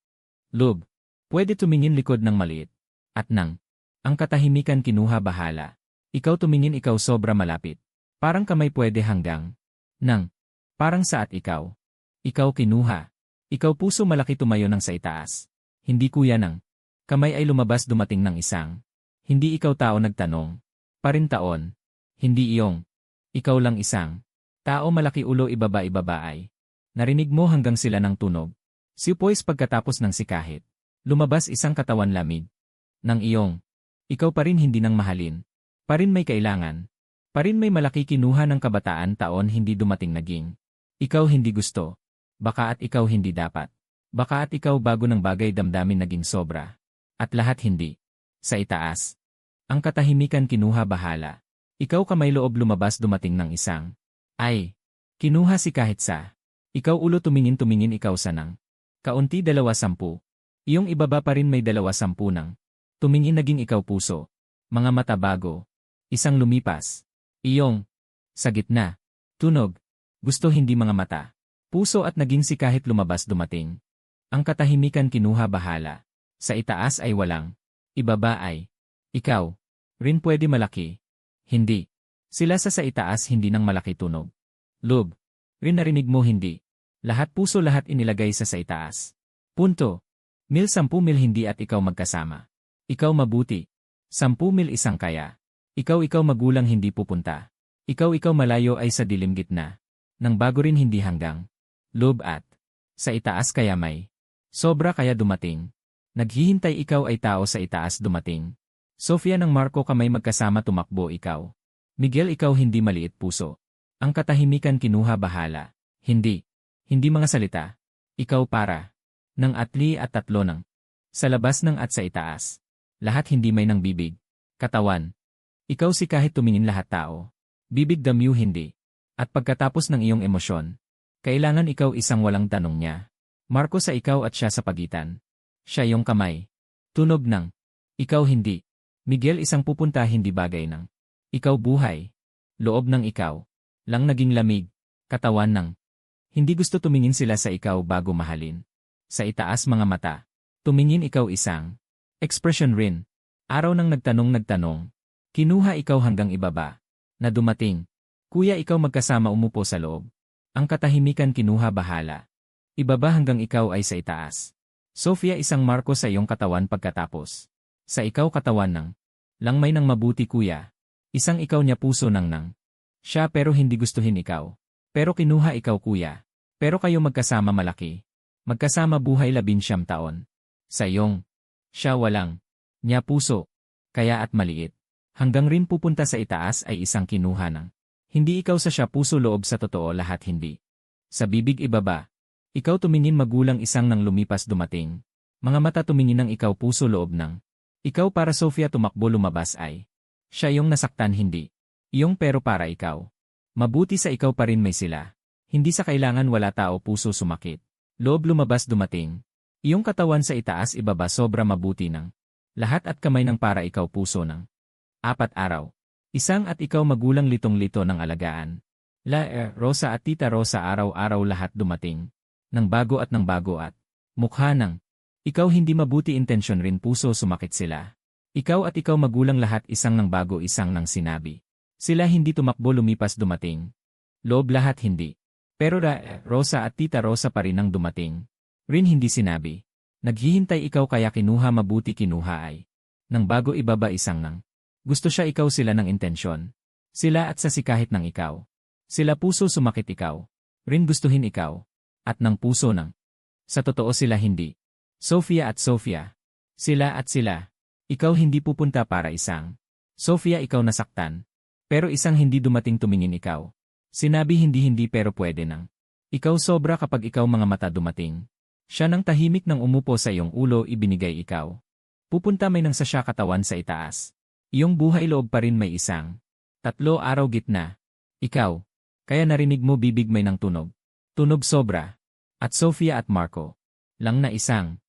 Lub. Pwede tumingin likod ng maliit. At nang. Ang katahimikan kinuha bahala. Ikaw tumingin ikaw sobra malapit. Parang kamay pwede hanggang. Nang. Parang sa at ikaw. Ikaw kinuha. Ikaw puso malaki tumayo ng sa itaas. Hindi kuya nang. Kamay ay lumabas dumating ng isang. Hindi ikaw tao nagtanong. Parin taon. Hindi iyong. Ikaw lang isang. Tao malaki ulo ibaba ay. Narinig mo hanggang sila ng tunog. Si Poise pagkatapos ng si kahit. Lumabas isang katawan lamig. Nang iyong. Ikaw pa rin hindi nang mahalin. Parin may kailangan. Parin may malaki kinuha ng kabataan taon hindi dumating naging. Ikaw hindi gusto. Baka at ikaw hindi dapat. Baka at ikaw bago ng bagay damdamin naging sobra. At lahat hindi. Sa itaas. Ang katahimikan kinuha bahala. Ikaw kamay loob lumabas dumating ng isang. Ay. Kinuha si kahit sa. Ikaw ulo tumingin ikaw sa nang. Kaunti 20. Iyong ibaba pa rin may 20 nang. Tumingin naging ikaw puso. Mga mata bago. Isang lumipas. Iyong. Sa gitna. Tunog. Gusto hindi mga mata. Puso at naging si kahit lumabas dumating. Ang katahimikan kinuha bahala. Sa itaas ay walang. Ibaba ay. Ikaw. Rin pwede malaki. Hindi. Sila sa itaas hindi nang malaki tunog. Lub. Rin narinig mo hindi. Lahat puso lahat inilagay sa itaas. Punto. 10 mil hindi at ikaw magkasama. Ikaw mabuti. 10 mil isang kaya. Ikaw magulang hindi pupunta. Ikaw malayo ay sa dilim gitna. Nang bago rin hindi hanggang. Lub at. Sa itaas kaya may. Sobra kaya dumating. Naghihintay ikaw ay tao sa itaas dumating. Sofia ng Marco kamay magkasama tumakbo ikaw. Miguel ikaw hindi maliit puso. Ang katahimikan kinuha bahala. Hindi. Hindi mga salita. Ikaw para. Ng atli at tatlo ng. Sa labas ng at sa itaas. Lahat hindi may ng bibig. Katawan. Ikaw si kahit tumingin lahat tao. Bibig damyu hindi. At pagkatapos ng iyong emosyon. Kailangan ikaw isang walang tanong niya. Marco sa ikaw at siya sa pagitan. Siya yung kamay. Tunog ng. Ikaw hindi. Miguel isang pupunta hindi bagay ng. Ikaw buhay. Loob ng ikaw. Lang naging lamig. Katawan ng. Hindi gusto tumingin sila sa ikaw bago mahalin. Sa itaas mga mata. Tumingin ikaw isang. Expression rin. Araw nang nagtanong. Kinuha ikaw hanggang ibaba. Na dumating. Kuya ikaw magkasama umupo sa loob. Ang katahimikan kinuha bahala. Ibaba hanggang ikaw ay sa itaas. Sofia isang Marco sa iyong katawan pagkatapos. Sa ikaw katawan ng. Lang may nang mabuti kuya. Isang ikaw niya puso ng. Siya pero hindi gustuhin ikaw. Pero kinuha ikaw kuya. Pero kayo magkasama malaki. Magkasama buhay 19 taon. Sa iyong. Siya walang. Niya puso. Kaya at maliit. Hanggang rin pupunta sa itaas ay isang kinuha ng. Hindi ikaw sa siya puso loob sa totoo lahat hindi. Sa bibig ibaba. Ikaw tumingin magulang isang nang lumipas dumating. Mga mata tumingin ng ikaw puso loob ng. Ikaw para Sofia tumakbo lumabas ay. Siya yung nasaktan hindi. Iyong pero para ikaw. Mabuti sa ikaw pa rin may sila. Hindi sa kailangan wala tao puso sumakit. Loob lumabas dumating. Iyong katawan sa itaas ibaba sobra mabuti ng. Lahat at kamay ng para ikaw puso ng. 4 araw. Isang at ikaw magulang litong-lito ng alagaan. Rosa at Tita Rosa araw-araw lahat dumating. Nang bago at mukha ng. Ikaw hindi mabuti intensyon rin puso sumakit sila. Ikaw at ikaw magulang lahat isang nang bago isang nang sinabi. Sila hindi tumakbo lumipas dumating. Loob lahat hindi. Pero Rosa at Tita Rosa pa rin ang dumating. Rin hindi sinabi. Naghihintay ikaw kaya kinuha mabuti kinuha ay. Nang bago ibaba isang nang. Gusto siya ikaw sila ng intensyon. Sila at sa si kahit ng ikaw. Sila puso sumakit ikaw. Rin gustuhin ikaw. At ng puso ng. Sa totoo sila hindi. Sofia at Sofia. Sila at sila. Ikaw hindi pupunta para isang. Sofia ikaw nasaktan. Pero isang hindi dumating tumingin ikaw. Sinabi hindi pero pwede nang. Ikaw sobra kapag ikaw mga mata dumating. Siya nang tahimik nang umupo sa iyong ulo ibinigay ikaw. Pupunta may nang sa siya katawan sa itaas. Iyong buhay loob pa rin may isang. 3 araw gitna. Ikaw. Kaya narinig mo bibig may nang tunog. Tunog sobra. At Sofia at Marco. Lang na isang.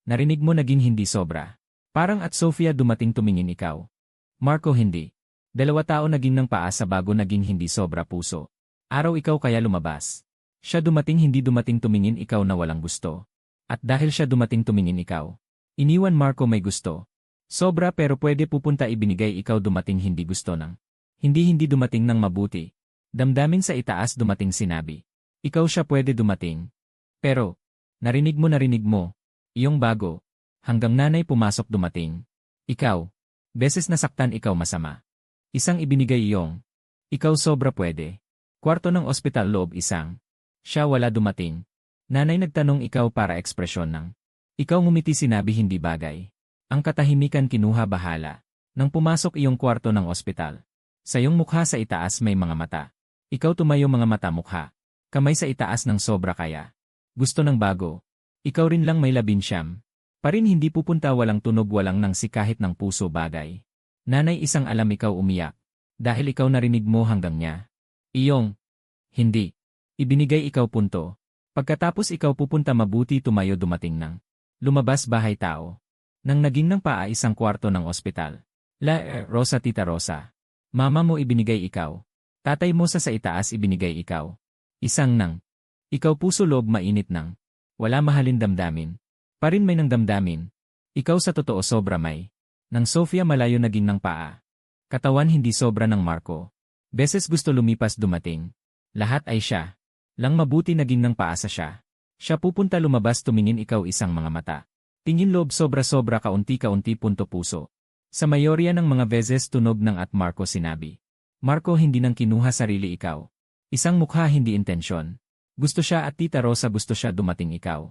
Narinig mo naging hindi sobra. Parang at Sofia dumating tumingin ikaw. Marco hindi. 2 tao naging ng paasa bago naging hindi sobra puso. Araw ikaw kaya lumabas. Siya dumating hindi dumating tumingin ikaw na walang gusto. At dahil siya dumating tumingin ikaw. Iniwan Marco may gusto. Sobra pero pwede pupunta ibinigay ikaw dumating hindi gusto ng. Hindi dumating ng mabuti. Damdamin sa itaas dumating sinabi. Ikaw siya pwede dumating. Pero, narinig mo, iyong bago. Hanggang nanay pumasok dumating. Ikaw. Beses nasaktan ikaw masama. Isang ibinigay iyong. Ikaw sobra pwede. Kwarto ng ospital loob isang. Siya wala dumating. Nanay nagtanong ikaw para ekspresyon ng. Ikaw ngumiti sinabi hindi bagay. Ang katahimikan kinuha bahala. Nang pumasok iyong kwarto ng ospital. Sa iyong mukha sa itaas may mga mata. Ikaw tumayo mga mata mukha. Kamay sa itaas ng sobra kaya. Gusto ng bago. Ikaw rin lang may 19. Parin hindi pupunta walang tunog walang nang si kahit ng puso bagay. Nanay isang alam ikaw umiyak. Dahil ikaw narinig mo hanggang niya. Iyong. Hindi. Ibinigay ikaw punto. Pagkatapos ikaw pupunta mabuti tumayo dumating nang. Lumabas bahay tao. Nang naging ng paa isang kwarto ng ospital. Rosa Tita Rosa. Mama mo ibinigay ikaw. Tatay mo sa itaas ibinigay ikaw. Isang nang. Ikaw puso loob mainit nang. Wala mahalin damdamin. Parin may nang damdamin. Ikaw sa totoo sobra may. Nang Sofia malayo naging ng paa. Katawan hindi sobra ng Marco. Beses gusto lumipas dumating. Lahat ay siya. Lang mabuti naging ng paa sa siya. Siya pupunta lumabas tumingin ikaw isang mga mata. Tingin loob sobra-sobra kaunti-kaunti punto puso. Sa mayorya ng mga beses tunog ng at Marco sinabi. Marco hindi nang kinuha sarili ikaw. Isang mukha hindi intensyon. Gusto siya at Tita Rosa gusto siya dumating ikaw.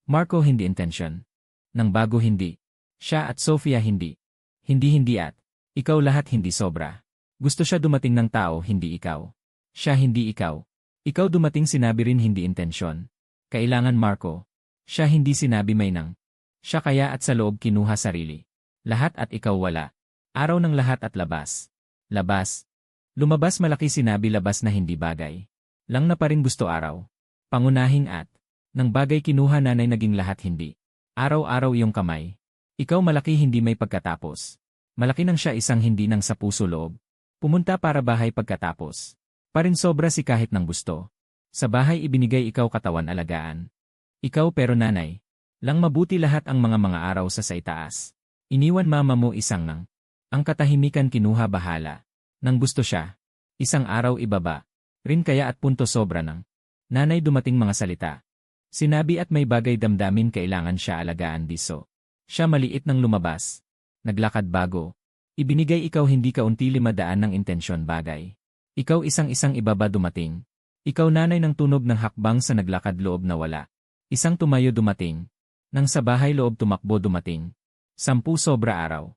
Marco hindi intensyon. Nang bago hindi. Siya at Sofia hindi. Hindi at. Ikaw lahat hindi sobra. Gusto siya dumating ng tao, hindi ikaw. Siya hindi ikaw. Ikaw dumating sinabi rin hindi intensyon. Kailangan Marco. Siya hindi sinabi may nang. Siya kaya at sa loob kinuha sarili. Lahat at ikaw wala. Araw ng lahat at labas. Labas. Lumabas malaki sinabi labas na hindi bagay. Lang na pa rin gusto araw. Pangunahing at. Nang bagay kinuha nanay naging lahat hindi. Araw-araw yung kamay. Ikaw malaki hindi may pagkatapos. Malaki nang siya isang hindi nang sa puso loob. Pumunta para bahay pagkatapos. Parin sobra si kahit nang gusto. Sa bahay ibinigay ikaw katawan alagaan. Ikaw pero nanay. Lang mabuti lahat ang mga araw sa itaas. Iniwan mama mo isang nang. Ang katahimikan kinuha bahala. Nang gusto siya. Isang araw ibaba. Rin kaya at punto sobra nang. Nanay dumating mga salita. Sinabi at may bagay damdamin kailangan siya alagaan diso. Siya maliit nang lumabas. Naglakad bago. Ibinigay ikaw hindi kaunti 500 ng intensyon bagay. Ikaw isang ibaba dumating. Ikaw nanay ng tunog ng hakbang sa naglakad loob na wala. Isang tumayo dumating. Nang sa bahay loob tumakbo dumating. 10 sobra araw.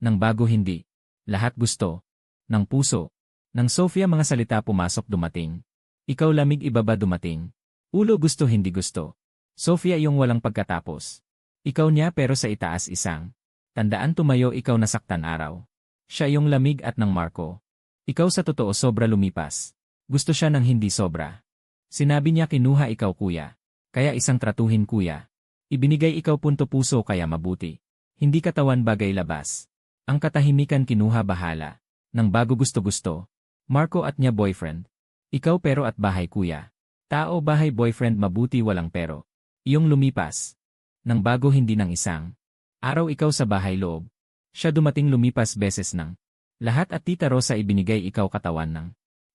Nang bago hindi. Lahat gusto. Nang puso. Nang Sofia mga salita pumasok dumating. Ikaw lamig ibaba dumating. Ulo gusto hindi gusto. Sofia yung walang pagkatapos. Ikaw niya pero sa itaas isang. Tandaan tumayo ikaw nasaktan araw. Siya yung lamig at ng Marco. Ikaw sa totoo sobra lumipas. Gusto siya ng hindi sobra. Sinabi niya kinuha ikaw kuya. Kaya isang tratuhin kuya. Ibinigay ikaw punto puso kaya mabuti. Hindi katawan bagay labas. Ang katahimikan kinuha bahala. Nang bago gusto-gusto. Marco at niya boyfriend. Ikaw pero at bahay kuya. Tao bahay boyfriend mabuti walang pero. Iyong lumipas. Nang bago hindi ng isang. Araw ikaw sa bahay loob. Siya dumating lumipas beses nang. Lahat at tita Rosa ibinigay ikaw katawan ng.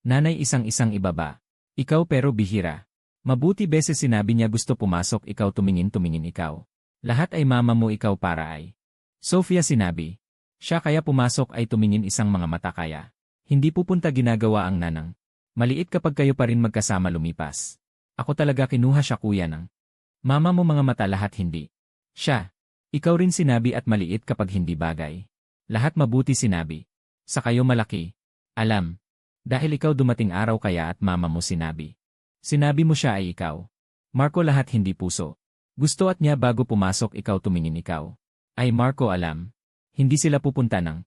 Nanay isang ibaba. Ikaw pero bihira. Mabuti beses sinabi niya gusto pumasok ikaw tumingin ikaw. Lahat ay mama mo ikaw para ay. Sofia sinabi. Siya kaya pumasok ay tumingin isang mga mata kaya. Hindi pupunta ginagawa ang nanang. Maliit kapag kayo pa rin magkasama lumipas. Ako talaga kinuha siya kuya ng. Mama mo mga mata lahat hindi. Siya. Ikaw rin sinabi at maliit kapag hindi bagay. Lahat mabuti sinabi. Sa kayo malaki. Alam. Dahil ikaw dumating araw kaya at mama mo sinabi. Sinabi mo siya ay ikaw. Marco lahat hindi puso. Gusto at niya bago pumasok ikaw tumingin ikaw. Ay Marco alam. Hindi sila pupunta ng.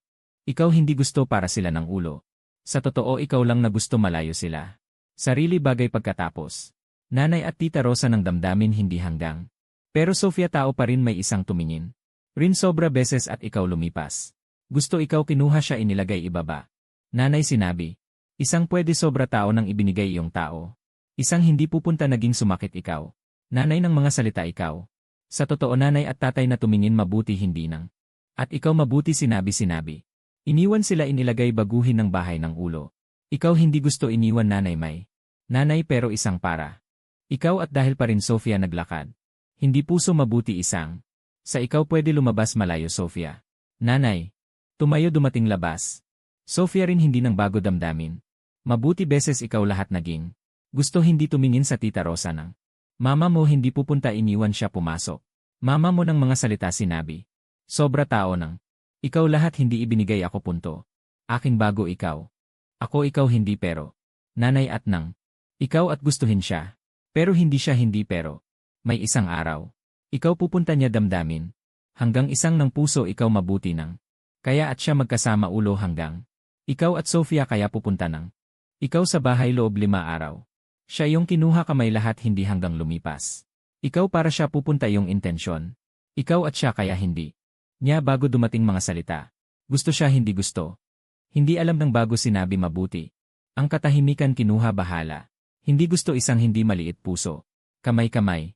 Ikaw hindi gusto para sila ng ulo. Sa totoo ikaw lang na gusto malayo sila. Sarili bagay pagkatapos. Nanay at tita Rosa ng damdamin hindi hanggang. Pero Sofia tao pa rin may isang tumingin. Rin sobra beses at ikaw lumipas. Gusto ikaw kinuha siya inilagay ibaba. Nanay sinabi. Isang pwede sobra tao nang ibinigay iyong tao. Isang hindi pupunta naging sumakit ikaw. Nanay ng mga salita ikaw. Sa totoo nanay at tatay na tumingin mabuti hindi nang. At ikaw mabuti sinabi. Iniwan sila inilagay baguhin ng bahay ng ulo. Ikaw hindi gusto iniwan nanay may. Nanay pero isang para. Ikaw at dahil pa rin Sofia naglakad. Hindi puso mabuti isang. Sa ikaw pwede lumabas malayo Sofia. Nanay. Tumayo dumating labas. Sofia rin hindi nang bago damdamin. Mabuti beses ikaw lahat naging. Gusto hindi tumingin sa tita Rosa nang. Mama mo hindi pupunta iniwan siya pumasok. Mama mo ng mga salita sinabi. Sobra tao nang. Ikaw lahat hindi ibinigay ako punto. Aking bago ikaw. Ako ikaw hindi pero. Nanay at nang. Ikaw at gustuhin siya. Pero hindi siya hindi pero. May isang araw. Ikaw pupunta niya damdamin. Hanggang isang ng puso ikaw mabuti nang. Kaya at siya magkasama ulo hanggang. Ikaw at Sofia kaya pupunta nang. Ikaw sa bahay loob 5 araw. Siya yung kinuha kamay lahat hindi hanggang lumipas. Ikaw para siya pupunta yung intensyon. Ikaw at siya kaya hindi. Niya bago dumating mga salita. Gusto siya hindi gusto. Hindi alam ng bago sinabi mabuti. Ang katahimikan kinuha bahala. Hindi gusto isang hindi maliit puso. Kamay-kamay.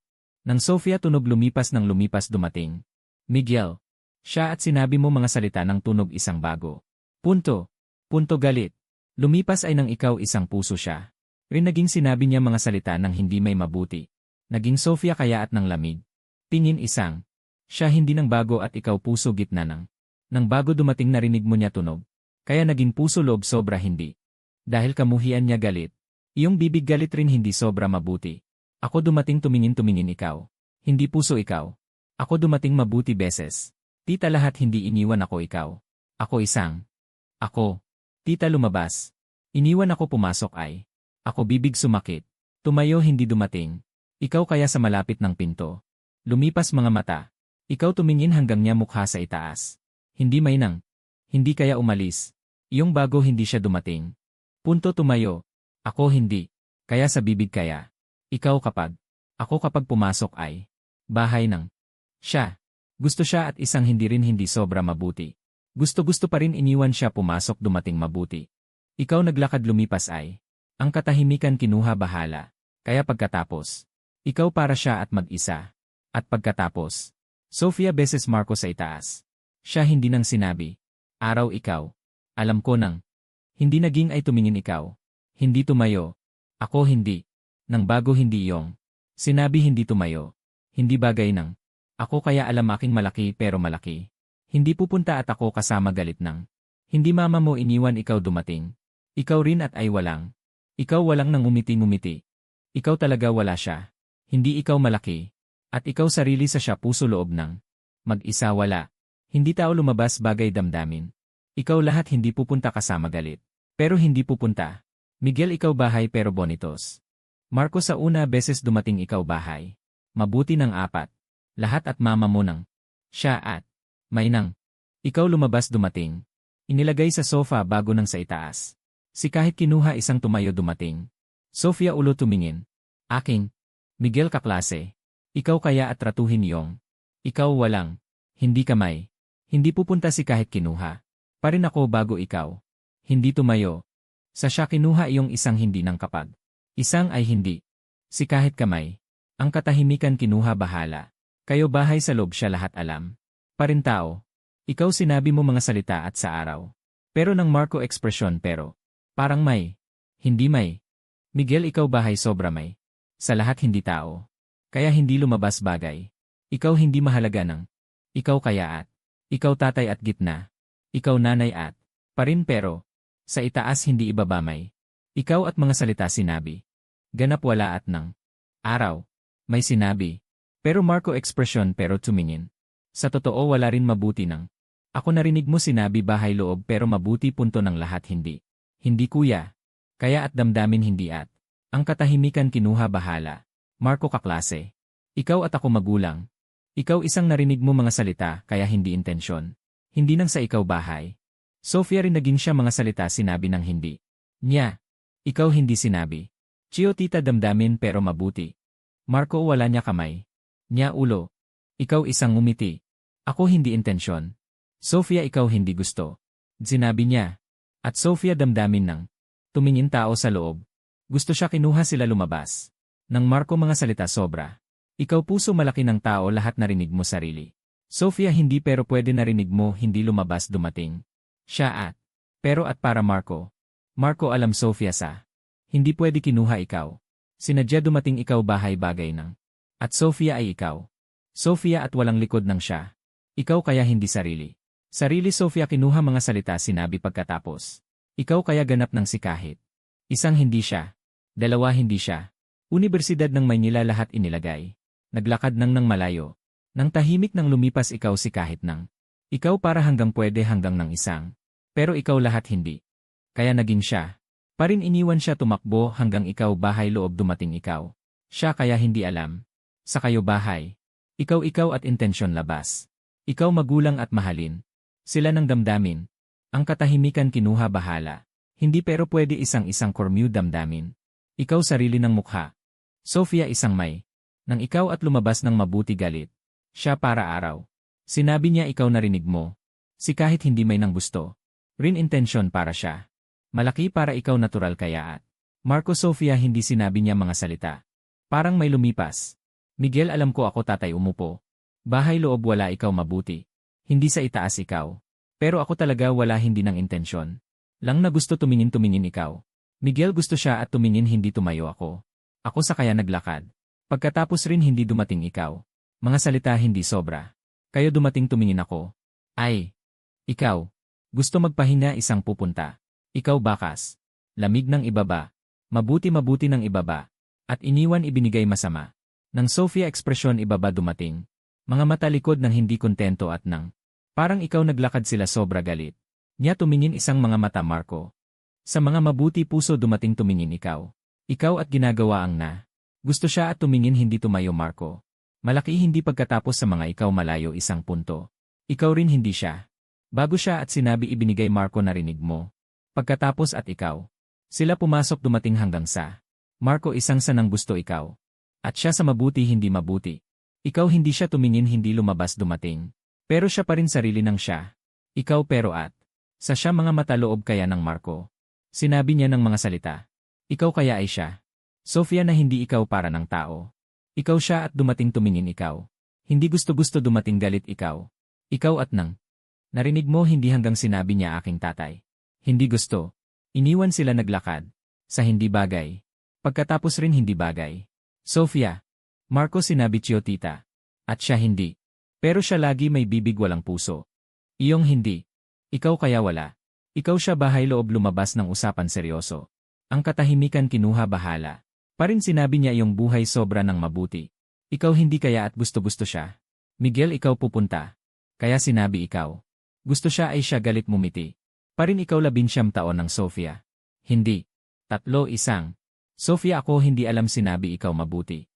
Nang Sofia tunog lumipas ng lumipas dumating. Miguel. Siya at sinabi mo mga salita ng tunog isang bago. Punto. Punto galit. Lumipas ay nang ikaw isang puso siya. Rin naging sinabi niya mga salita ng hindi may mabuti. Naging Sofia kaya at ng lamig. Tingin isang. Siya hindi nang bago at ikaw puso gitna nang. Nang bago dumating narinig mo niya tunog. Kaya naging puso loob sobra hindi. Dahil kamuhian niya galit. Iyong bibig galit rin hindi sobra mabuti. Ako dumating tumingin ikaw. Hindi puso ikaw. Ako dumating mabuti beses. Tita lahat hindi iniwan ako ikaw. Ako isang. Ako. Tita lumabas. Iniwan ako pumasok ay. Ako bibig sumakit. Tumayo hindi dumating. Ikaw kaya sa malapit ng pinto. Lumipas mga mata. Ikaw tumingin hanggang niya mukha sa itaas. Hindi may nang. Hindi kaya umalis. Iyong bago hindi siya dumating. Punto tumayo. Ako hindi. Kaya sa bibig kaya. Ikaw kapag. Ako kapag pumasok ay. Bahay ng. Siya. Gusto siya at isang hindi rin hindi sobra mabuti. Gusto-gusto pa rin iniwan siya pumasok dumating mabuti. Ikaw naglakad lumipas ay. Ang katahimikan kinuha bahala. Kaya pagkatapos. Ikaw para siya at mag-isa. At pagkatapos. Sofia beses Marco sa itaas. Siya hindi nang sinabi. Araw ikaw. Alam ko nang. Hindi naging ay tumingin ikaw. Hindi tumayo. Ako hindi. Nang bago hindi iyong. Sinabi hindi tumayo. Hindi bagay nang. Ako kaya alam aking malaki pero malaki. Hindi pupunta at ako kasama galit nang. Hindi mama mo iniwan ikaw dumating. Ikaw rin at ay walang. Ikaw walang nang umiti-ngumiti. Ikaw talaga wala siya. Hindi ikaw malaki. At ikaw sarili sa siya puso loob nang. Mag-isa wala. Hindi tao lumabas bagay damdamin. Ikaw lahat hindi pupunta kasama galit. Pero hindi pupunta. Miguel ikaw bahay pero bonitos. Marco sa una beses dumating ikaw bahay. Mabuti ng apat. Lahat at mama mo nang. Siya at. May nang. Ikaw lumabas dumating. Inilagay sa sofa bago nang sa itaas. Si kahit kinuha isang tumayo dumating. Sofia ulo tumingin. Aking. Miguel kaklase. Ikaw kaya at tratuhin iyong. Ikaw walang. Hindi kamay. Hindi pupunta si kahit kinuha. Parin ako bago ikaw. Hindi tumayo. Sa siya kinuha iyong isang hindi ng kapag. Isang ay hindi. Si kahit kamay. Ang katahimikan kinuha bahala. Kayo bahay sa loob siya lahat alam. Parin tao. Ikaw sinabi mo mga salita at sa araw. Pero ng Marco ekspresyon pero. Parang may. Hindi may. Miguel ikaw bahay sobra may. Sa lahat hindi tao. Kaya hindi lumabas bagay. Ikaw hindi mahalaga ng. Ikaw kaya at. Ikaw tatay at gitna. Ikaw nanay at. Parin pero. Sa itaas hindi ibaba may. Ikaw at mga salita sinabi. Ganap wala at ng. Araw. May sinabi. Pero Marco ekspresyon pero tumingin. Sa totoo wala rin mabuti ng. Ako narinig mo sinabi bahay loob pero mabuti punto ng lahat hindi. Hindi kuya. Kaya at damdamin hindi at. Ang katahimikan kinuha bahala. Marco kaklase. Ikaw at ako magulang. Ikaw isang narinig mo mga salita kaya hindi intensyon. Hindi nang sa ikaw bahay. Sofia rin naging siya mga salita sinabi ng hindi. Niya. Ikaw hindi sinabi. Chio tita damdamin pero mabuti. Marco wala niya kamay. Niya ulo. Ikaw isang ngumiti. Ako hindi intensyon. Sofia ikaw hindi gusto. Sinabi niya. At Sofia damdamin ng. Tumingin tao sa loob. Gusto siya kinuha sila lumabas. Nang Marco mga salita sobra. Ikaw puso malaki ng tao lahat narinig mo sarili. Sofia hindi pero pwede narinig mo hindi lumabas dumating. Siya at. Pero at para Marco. Marco alam Sofia sa. Hindi pwede kinuha ikaw. Sinadya dumating ikaw bahay bagay ng. At Sofia ay ikaw. Sofia at walang likod ng siya. Ikaw kaya hindi sarili. Sarili Sofia kinuha mga salita sinabi pagkatapos. Ikaw kaya ganap ng si kahit. Isang hindi siya. Dalawa hindi siya. Universidad ng Maynila lahat inilagay. Naglakad ng malayo. Nang tahimik nang lumipas ikaw si kahit ng. Ikaw para hanggang pwede hanggang ng isang. Pero ikaw lahat hindi. Kaya naging siya. Parin iniwan siya tumakbo hanggang ikaw bahay loob dumating ikaw. Siya kaya hindi alam. Sa kayo bahay. Ikaw at intensyon labas. Ikaw magulang at mahalin. Sila ng damdamin. Ang katahimikan kinuha bahala. Hindi pero pwede isang-isang kormyu damdamin. Ikaw sarili ng mukha. Sofia isang may. Nang ikaw at lumabas ng mabuti galit. Siya para araw. Sinabi niya ikaw narinig mo. Si kahit hindi may nang gusto. Rin intensyon para siya. Malaki para ikaw natural kaya at. Marco Sofia hindi sinabi niya mga salita. Parang may lumipas. Miguel alam ko ako tatay umupo. Bahay loob wala ikaw mabuti. Hindi sa itaas ikaw. Pero ako talaga wala hindi ng intensyon. Lang na gusto tumingin ikaw. Miguel gusto siya at tumingin hindi tumayo ako. Ako sa kaya naglakad. Pagkatapos rin hindi dumating ikaw. Mga salita hindi sobra. Kayo dumating tumingin ako. Ay. Ikaw. Gusto magpahinga isang pupunta. Ikaw bakas. Lamig ng ibaba. Mabuti ng ibaba. At iniwan ibinigay masama. Nang Sofia ekspresyon ibaba dumating. Mga mata likod ng hindi kontento at nang. Parang ikaw naglakad sila sobra galit. Niya tumingin isang mga mata Marco. Sa mga mabuti puso dumating tumingin ikaw. Ikaw at ginagawa ang na. Gusto siya at tumingin hindi tumayo Marco. Malaki hindi pagkatapos sa mga ikaw malayo isang punto. Ikaw rin hindi siya. Bago siya at sinabi ibinigay Marco narinig mo. Pagkatapos at ikaw. Sila pumasok dumating hanggang sa. Marco isang sanang gusto ikaw. At siya sa mabuti hindi mabuti. Ikaw hindi siya tumingin hindi lumabas dumating. Pero siya pa rin sarili ng siya. Ikaw pero at. Sa siya mga mata loob kaya ng Marco. Sinabi niya ng mga salita. Ikaw kaya ay siya. Sofia na hindi ikaw para ng tao. Ikaw siya at dumating tumingin ikaw. Hindi gusto-gusto dumating galit ikaw. Ikaw at nang. Narinig mo hindi hanggang sinabi niya aking tatay. Hindi gusto. Iniwan sila naglakad. Sa hindi bagay. Pagkatapos rin hindi bagay. Sofia. Marco sinabi Chio tita. At siya hindi. Pero siya lagi may bibig walang puso. Iyong hindi. Ikaw kaya wala. Ikaw siya bahay loob lumabas ng usapan seryoso. Ang katahimikan kinuha bahala. Parin sinabi niya iyong buhay sobra ng mabuti. Ikaw hindi kaya at gusto-gusto siya. Miguel ikaw pupunta. Kaya sinabi ikaw. Gusto siya ay siya galit mumiti. Parin ikaw 19 taon ng Sofia. Hindi. 3-1. Sofia ako hindi alam sinabi ikaw mabuti.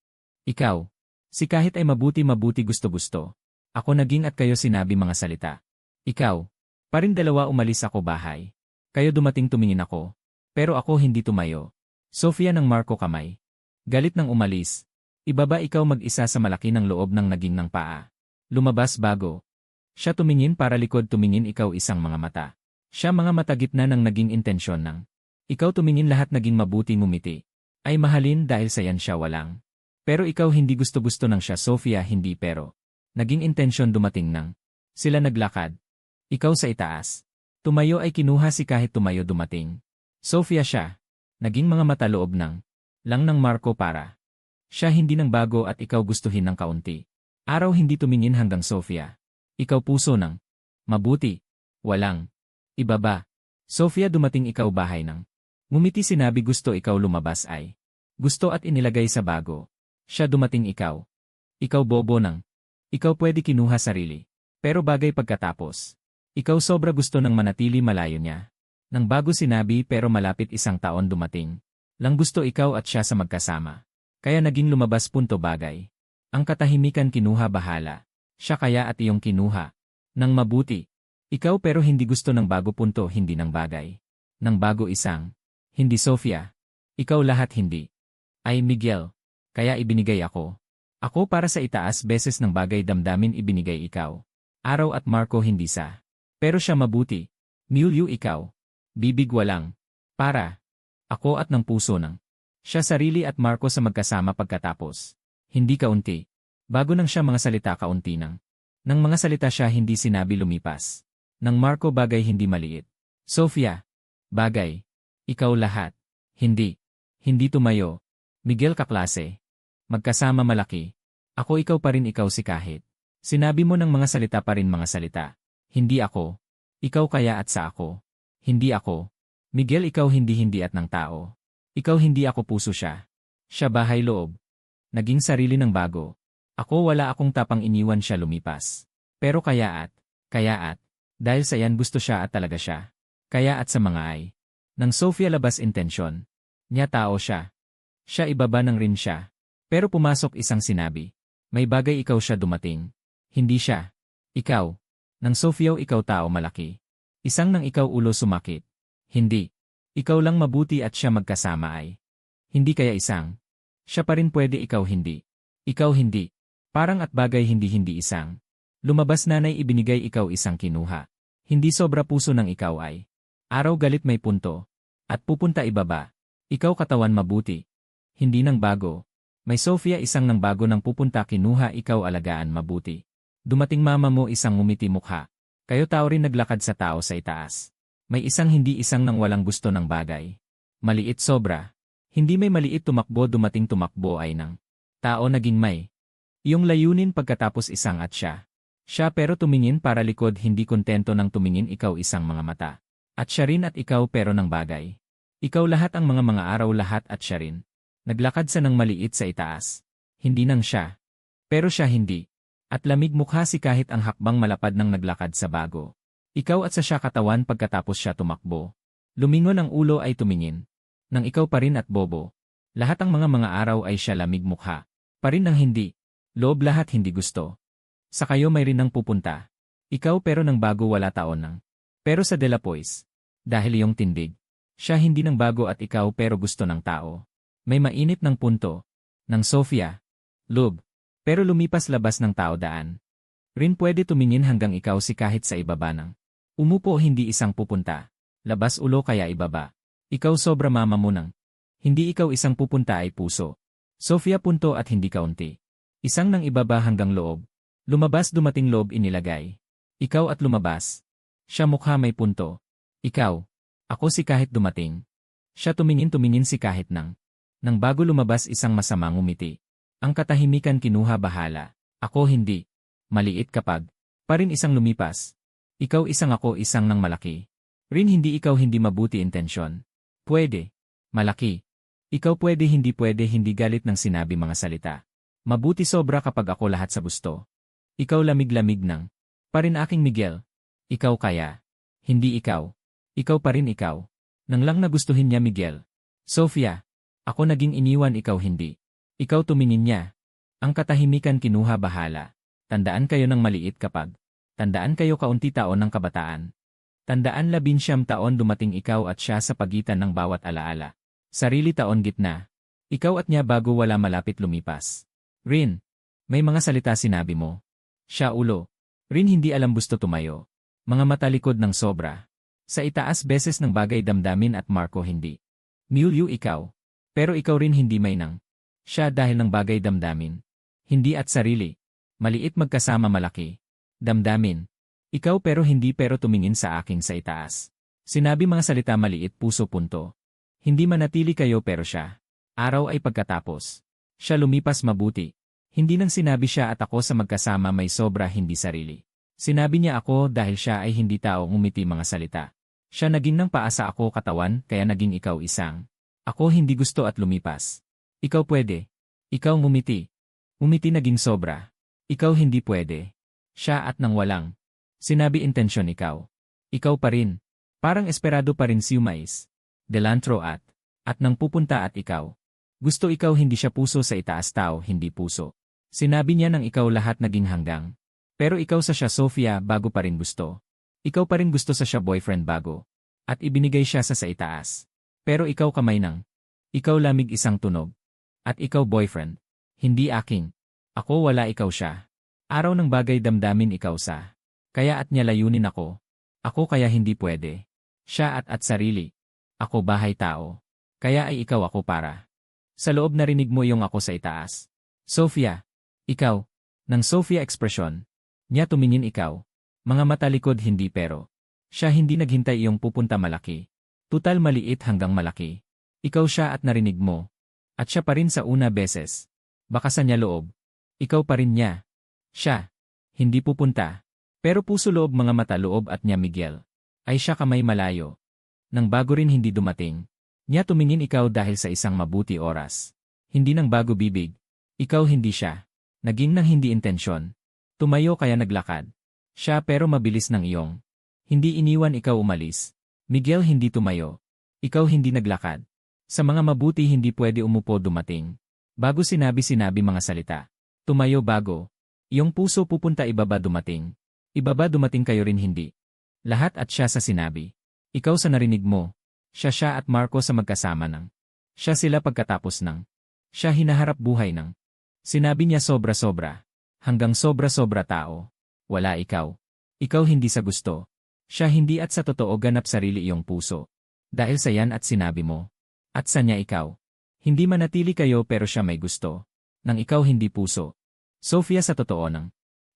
Ikaw. Si kahit ay mabuti gusto-gusto. Ako naging at kayo sinabi mga salita. Ikaw. Parin 2 umalis ako bahay. Kayo dumating tumingin ako. Pero ako hindi tumayo. Sofia ng Marco kamay. Galit nang umalis. Ibaba ikaw mag-isa sa malaki ng loob ng naging ng paa. Lumabas bago. Siya tumingin para likod tumingin ikaw isang mga mata. Siya mga mata gitna ng naging intensyon ng. Ikaw tumingin lahat naging mabuti ngumiti. Ay mahalin dahil sa yan siya walang. Pero ikaw hindi gusto-gusto ng siya Sofia hindi pero. Naging intensyon dumating ng. Sila naglakad. Ikaw sa itaas. Tumayo ay kinuha si kahit tumayo dumating. Sofia siya. Naging mga mata loob ng. Lang ng Marco para. Siya hindi nang bago at ikaw gustuhin ng kaunti. Araw hindi tumingin hanggang Sofia. Ikaw puso ng. Mabuti. Walang. Ibaba. Sofia dumating ikaw bahay ng. Ngumiti sinabi gusto ikaw lumabas ay. Gusto at inilagay sa bago. Siya dumating ikaw. Ikaw bobo ng. Ikaw pwede kinuha sarili. Pero bagay pagkatapos. Ikaw sobra gusto ng manatili malayo niya. Nang bago sinabi pero malapit 1 taon dumating. Lang gusto ikaw at siya sa magkasama. Kaya naging lumabas punto bagay. Ang katahimikan kinuha bahala. Siya kaya at iyong kinuha. Nang mabuti. Ikaw pero hindi gusto ng bago punto hindi ng bagay. Nang bago isang. Hindi Sofia. Ikaw lahat hindi. Ay Miguel. Kaya ibinigay ako. Ako para sa itaas beses ng bagay damdamin ibinigay ikaw. Araw at Marco hindi sa. Pero siya mabuti. Milyu ikaw. Bibig walang. Para. Ako at ng puso ng. Siya sarili at Marco sa magkasama pagkatapos. Hindi kaunti. Bago nang siya mga salita kaunti nang. Nang mga salita siya hindi sinabi lumipas. Nang Marco bagay hindi maliit. Sofia. Bagay. Ikaw lahat. Hindi. Hindi tumayo. Miguel kaklase. Magkasama malaki. Ako ikaw pa rin ikaw si kahit. Sinabi mo ng mga salita pa rin mga salita. Hindi ako. Ikaw kaya at sa ako. Hindi ako. Miguel ikaw hindi at ng tao. Ikaw hindi ako puso siya. Siya bahay loob. Naging sarili ng bago. Ako wala akong tapang iniwan siya lumipas. Pero kaya at. Dahil sa yan gusto siya at talaga siya. Kaya at sa mga ay. Nang Sofia labas intensyon. Niya tao siya. Siya ibaba ng rin siya. Pero pumasok isang sinabi. May bagay ikaw siya dumating. Hindi siya. Ikaw. Nang Sofia ikaw tao malaki. Isang nang ikaw ulo sumakit. Hindi. Ikaw lang mabuti at siya magkasama ay. Hindi kaya isang. Siya pa rin pwede ikaw hindi. Ikaw hindi. Parang at bagay hindi isang. Lumabas nanay ibinigay ikaw isang kinuha. Hindi sobra puso ng ikaw ay. Araw galit may punto. At pupunta ibaba. Ikaw katawan mabuti. Hindi nang bago. May Sofia isang nang bago nang pupunta kinuha ikaw alagaan mabuti. Dumating mama mo isang ngumiti mukha. Kayo tao rin naglakad sa tao sa itaas. May isang hindi isang nang walang gusto ng bagay. Maliit sobra. Hindi may maliit tumakbo dumating tumakbo ay nang. Tao naging may. Iyong layunin pagkatapos isang at siya. Siya pero tumingin para likod hindi kontento nang tumingin ikaw isang mga mata. At siya rin at ikaw pero ng bagay. Ikaw lahat ang mga araw lahat at siya rin. Naglakad sa nang maliit sa itaas. Hindi nang siya. Pero siya hindi. At lamig mukha si kahit ang hakbang malapad ng naglakad sa bago. Ikaw at sa siya katawan pagkatapos siya tumakbo. Lumingon ang ulo ay tumingin. Nang ikaw pa rin at bobo. Lahat ang mga araw ay siya lamig mukha. Parin ng hindi. Loob lahat hindi gusto. Sa kayo may rin nang pupunta. Ikaw pero nang bago wala taon nang. Pero sa Delapois. Dahil iyong tindig. Siya hindi nang bago at ikaw pero gusto ng tao. May mainit ng punto. Ng Sofia. Lub. Pero lumipas labas ng tao daan. Rin pwede tumingin hanggang ikaw si kahit sa ibaba ng. Umupo hindi isang pupunta. Labas ulo kaya ibaba. Ikaw sobra mama mo nang. Hindi ikaw isang pupunta ay puso. Sofia punto at hindi kaunti. Isang nang ibaba hanggang loob. Lumabas dumating loob inilagay. Ikaw at lumabas. Siya mukha may punto. Ikaw. Ako si kahit dumating. Siya tumingin si kahit nang. Nang bago lumabas isang masamang umiti. Ang katahimikan kinuha bahala. Ako hindi. Maliit kapag. Parin isang lumipas. Ikaw isang ako isang nang malaki. Rin hindi ikaw hindi mabuti intensyon. Pwede. Malaki. Ikaw pwede hindi galit ng sinabi mga salita. Mabuti sobra kapag ako lahat sa gusto. Ikaw lamig-lamig nang. Parin aking Miguel. Ikaw kaya. Hindi ikaw. Ikaw pa rin ikaw. Nang lang nagustuhin niya Miguel. Sofia. Ako naging iniwan ikaw hindi. Ikaw tumingin niya. Ang katahimikan kinuha bahala. Tandaan kayo ng maliit kapag. Tandaan kayo kaunti taon ng kabataan. Tandaan 19 taon dumating ikaw at siya sa pagitan ng bawat alaala. Sarili taon gitna. Ikaw at niya bago wala malapit lumipas. Rin. May mga salita sinabi mo. Siya ulo. Rin hindi alam gusto tumayo. Mga mata likod ng sobra. Sa itaas beses ng bagay damdamin at Marco hindi. Milyu ikaw. Pero ikaw rin hindi may nang. Siya dahil ng bagay damdamin. Hindi at sarili. Maliit magkasama malaki. Damdamin. Ikaw pero hindi pero tumingin sa akin sa itaas. Sinabi mga salita maliit puso punto. Hindi manatili kayo pero siya. Araw ay pagkatapos. Siya lumipas mabuti. Hindi nang sinabi siya at ako sa magkasama may sobra hindi sarili. Sinabi niya ako dahil siya ay hindi tao ngumiti mga salita. Siya naging nang paasa ako katawan kaya naging ikaw isang. Ako hindi gusto at lumipas. Ikaw pwede. Ikaw ngumiti. Ngumiti naging sobra. Ikaw hindi pwede. Siya at nang walang. Sinabi intensyon ikaw. Ikaw pa rin. Parang esperado pa rin si Umais. Delantro at nang pupunta at ikaw. Gusto ikaw hindi siya puso sa itaas tao hindi puso. Sinabi niya nang ikaw lahat naging hanggang. Pero ikaw sa siya Sofia bago pa rin gusto. Ikaw pa rin gusto sa siya boyfriend bago. At ibinigay siya sa itaas. Pero ikaw kamay nang. Ikaw lamig isang tunog. At ikaw boyfriend. Hindi aking. Ako wala ikaw siya. Araw ng bagay damdamin ikaw sa. Kaya at niya layunin ako. Ako kaya hindi pwede. Siya at sarili. Ako bahay tao. Kaya ay ikaw ako para. Sa loob narinig mo yung ako sa itaas. Sofia. Ikaw. Nang Sofia ekspresyon. Niya tumingin ikaw. Mga mata likod hindi pero. Siya hindi naghintay iyong pupunta malaki. Tutal maliit hanggang malaki. Ikaw siya at narinig mo. At siya pa rin sa una beses. Baka sa niya loob. Ikaw pa rin niya. Siya. Hindi pupunta. Pero puso loob mga mata loob at niya Miguel. Ay siya kamay malayo. Nang bago rin hindi dumating. Niya tumingin ikaw dahil sa isang mabuti oras. Hindi nang bago bibig. Ikaw hindi siya. Naging nang hindi intensyon. Tumayo kaya naglakad. Siya pero mabilis ng iyong. Hindi iniwan ikaw umalis. Miguel hindi tumayo. Ikaw hindi naglakad. Sa mga mabuti hindi pwede umupo dumating. Bago sinabi mga salita. Tumayo bago. Iyong puso pupunta ibaba dumating. Ibaba dumating kayo rin hindi. Lahat at siya sa sinabi. Ikaw sa narinig mo. Siya at Marco sa magkasama ng. Siya sila pagkatapos ng. Siya hinaharap buhay ng. Sinabi niya sobra-sobra. Hanggang sobra-sobra tao. Wala ikaw. Ikaw hindi sa gusto. Siya hindi at sa totoo ganap sarili iyong puso. Dahil sa yan at sinabi mo. At sa niya ikaw. Hindi manatili kayo pero siya may gusto. Nang ikaw hindi puso. Sofia sa totoo nang.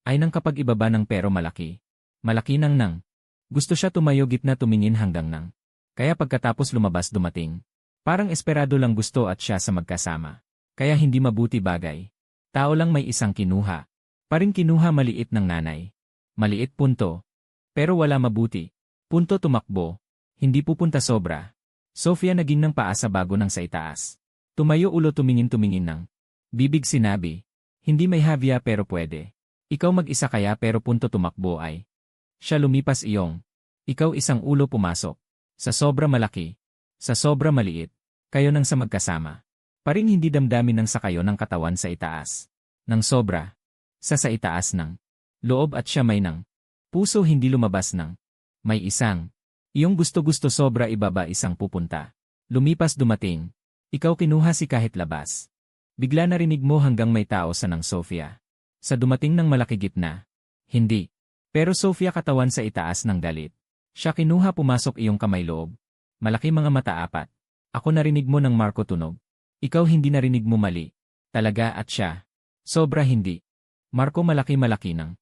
Ay nang kapag ibaba ng pero malaki. Malaki nang. Gusto siya tumayo gitna tumingin hanggang nang. Kaya pagkatapos lumabas dumating. Parang esperado lang gusto at siya sa magkasama. Kaya hindi mabuti bagay. Tao lang may isang kinuha. Paring kinuha maliit ng nanay. Maliit punto. Pero wala mabuti. Punto tumakbo. Hindi pupunta sobra. Sofia naging ng paasa bago nang sa itaas. Tumayo ulo tumingin ng. Bibig sinabi. Hindi may havya pero pwede. Ikaw mag-isa kaya pero punto tumakbo ay. Siya lumipas iyong. Ikaw isang ulo pumasok. Sa sobra malaki. Sa sobra maliit. Kayo nang sa magkasama. Paring hindi damdamin ng sa kayo ng katawan sa itaas. Nang sobra. Sa itaas ng loob at siya may ng puso hindi lumabas ng may isang. Iyong gusto-gusto sobra ibaba isang pupunta. Lumipas dumating. Ikaw kinuha si kahit labas. Bigla narinig mo hanggang may tao sa ng Sofia. Sa dumating ng malaki gitna. Hindi. Pero Sofia katawan sa itaas ng galit. Siya kinuha pumasok iyong kamay loob. Malaki mga mata apat. Ako narinig mo ng Marco tunog. Ikaw hindi narinig mo mali. Talaga at siya. Sobra hindi. Marco malaki-malaki nang.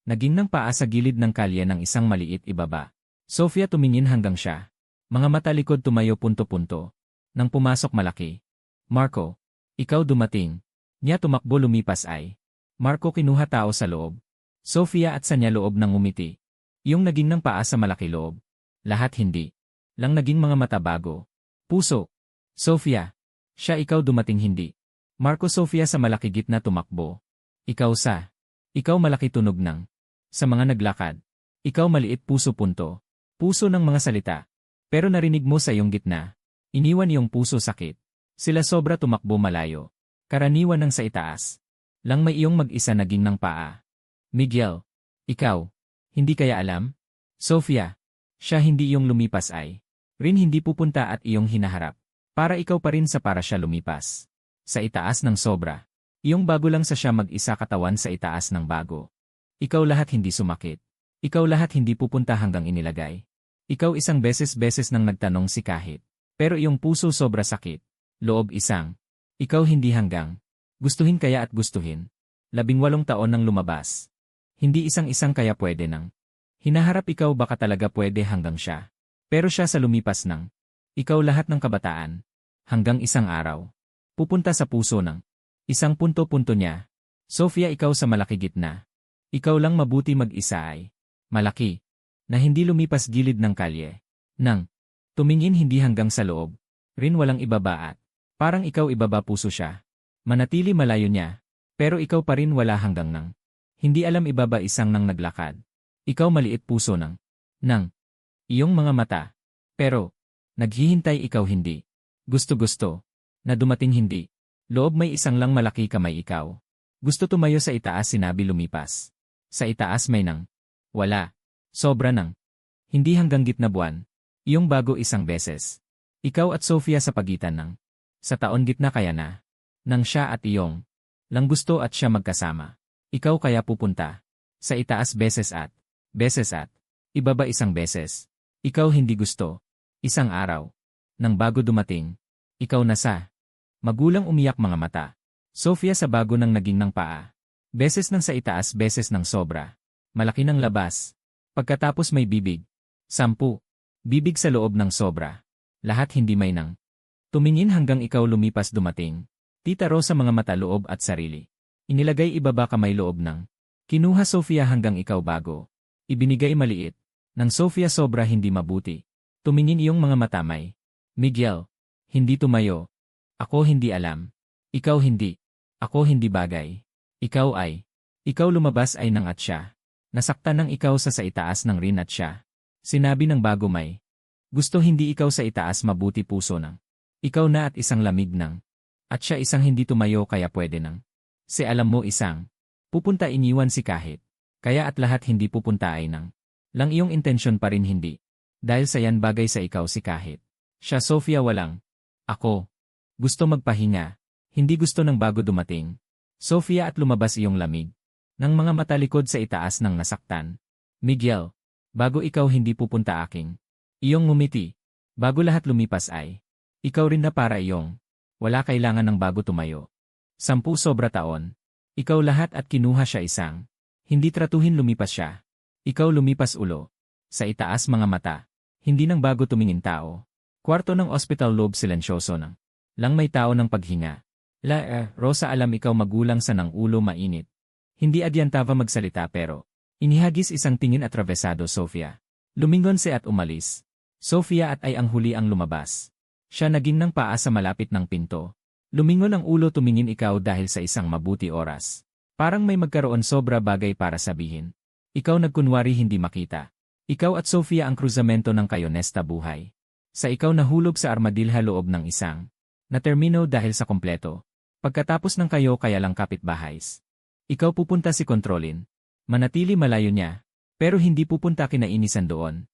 Naging ng paa sa gilid ng kalye ng isang maliit ibaba. Sofia tumingin hanggang siya. Mga mata likod tumayo punto-punto. Nang pumasok malaki. Marco. Ikaw dumating. Niya tumakbo lumipas ay. Marco kinuha tao sa loob. Sofia at sa niya loob ng umiti. Yung naging ng paa sa malaki loob. Lahat hindi. Lang naging mga mata bago. Puso. Sofia. Siya ikaw dumating hindi. Marco Sofia sa malaki gitna tumakbo. Ikaw sa. Ikaw malaki tunog ng. Sa mga naglakad. Ikaw maliit puso punto. Puso ng mga salita. Pero narinig mo sa iyong gitna. Iniwan iyong puso sakit. Sila sobra tumakbo malayo. Karaniwan ng sa itaas. Lang may iyong mag-isa naging ng paa. Miguel. Ikaw. Hindi kaya alam? Sofia. Siya hindi iyong lumipas ay. Rin hindi pupunta at iyong hinaharap. Para ikaw pa rin sa para siya lumipas. Sa itaas ng sobra. Iyong bago lang sa siya mag-isa katawan sa itaas ng bago. Ikaw lahat hindi sumakit. Ikaw lahat hindi pupunta hanggang inilagay. Ikaw isang beses-beses nang nagtanong si kahit. Pero iyong puso sobra sakit. Loob isang. Ikaw hindi hanggang. Gustuhin kaya at gustuhin. 18 taon nang lumabas. Hindi isang-isang kaya pwede nang. Hinaharap ikaw baka talaga pwede hanggang siya. Pero siya sa lumipas nang. Ikaw lahat ng kabataan. Hanggang isang araw. Pupunta sa puso ng. Isang punto-punto niya. Sofia ikaw sa malaki gitna. Ikaw lang mabuti mag-isa ay. Malaki. Na hindi lumipas gilid ng kalye. Nang. Tumingin hindi hanggang sa loob. Rin walang ibaba at. Parang ikaw ibaba puso siya. Manatili malayo niya. Pero ikaw pa rin wala hanggang nang. Hindi alam ibaba isang nang naglakad. Ikaw maliit puso nang. Nang. Iyong mga mata. Pero. Naghihintay ikaw hindi. Gusto-gusto. Na dumating hindi. Loob may isang lang malaki kamay ikaw. Gusto tumayo sa itaas sinabi lumipas. Sa itaas may nang. Wala. Sobra nang. Hindi hanggang gitna buwan. Iyong bago isang beses. Ikaw at Sofia sa pagitan ng. Sa taon gitna kaya na. Nang siya at iyong. Lang gusto at siya magkasama. Ikaw kaya pupunta. Sa itaas beses at. Beses at. Ibaba isang beses. Ikaw hindi gusto. Isang araw. Nang bago dumating. Ikaw na sa. Magulang umiyak mga mata. Sofia sa bago nang naging ng paa. Beses nang sa itaas beses ng sobra. Malaki ng labas. Pagkatapos may bibig. 10. Bibig sa loob ng sobra. Lahat hindi may nang. Tumingin hanggang ikaw lumipas dumating. Tita Rosa mga mata loob at sarili. Inilagay ibaba kamay loob ng. Kinuha Sofia hanggang ikaw bago. Ibinigay maliit. Nang Sofia sobra hindi mabuti. Tumingin iyong mga mata may. Miguel. Hindi tumayo. Ako hindi alam. Ikaw hindi. Ako hindi bagay. Ikaw ay. Ikaw lumabas ay nang at siya. Nasaktan ng ikaw sa itaas ng rin at siya. Sinabi ng bago may. Gusto hindi ikaw sa itaas mabuti puso ng. Ikaw na at isang lamig ng. At siya isang hindi tumayo kaya pwede nang. Si alam mo isang. Pupunta iniwan si kahit. Kaya at lahat hindi pupunta ay nang. Lang iyong intensyon pa rin hindi. Dahil sa yan bagay sa ikaw si kahit. Siya Sofia walang. Ako. Gusto magpahinga. Hindi gusto ng bago dumating. Sofia at lumabas iyong lamig. Nang mga mata likod sa itaas ng nasaktan. Miguel. Bago ikaw hindi pupunta aking. Iyong ngumiti. Bago lahat lumipas ay. Ikaw rin na para iyong. Wala kailangan ng bago tumayo. 10 sobra taon. Ikaw lahat at kinuha siya isang. Hindi tratuhin lumipas siya. Ikaw lumipas ulo. Sa itaas mga mata. Hindi nang bago tumingin tao. Kwarto ng ospital loob silensyoso ng. Lang may tao ng paghinga. Rosa alam ikaw magulang sa ng ulo mainit. Hindi adyantava magsalita pero. Inihagis isang tingin atravesado Sofia. Lumingon si at umalis. Sofia at ay ang huli ang lumabas. Siya naging ng paa sa malapit ng pinto. Lumingon ang ulo tumingin ikaw dahil sa isang mabuti oras. Parang may magkaroon sobra bagay para sabihin. Ikaw nagkunwari hindi makita. Ikaw at Sofia ang kruzamento ng kayonesta buhay. Sa ikaw nahulog sa armadilha loob ng isang. Na termino dahil sa kompleto. Pagkatapos ng kayo kaya lang kapitbahays. Ikaw pupunta si kontrolin. Manatili malayo niya. Pero hindi pupunta kinainisan doon.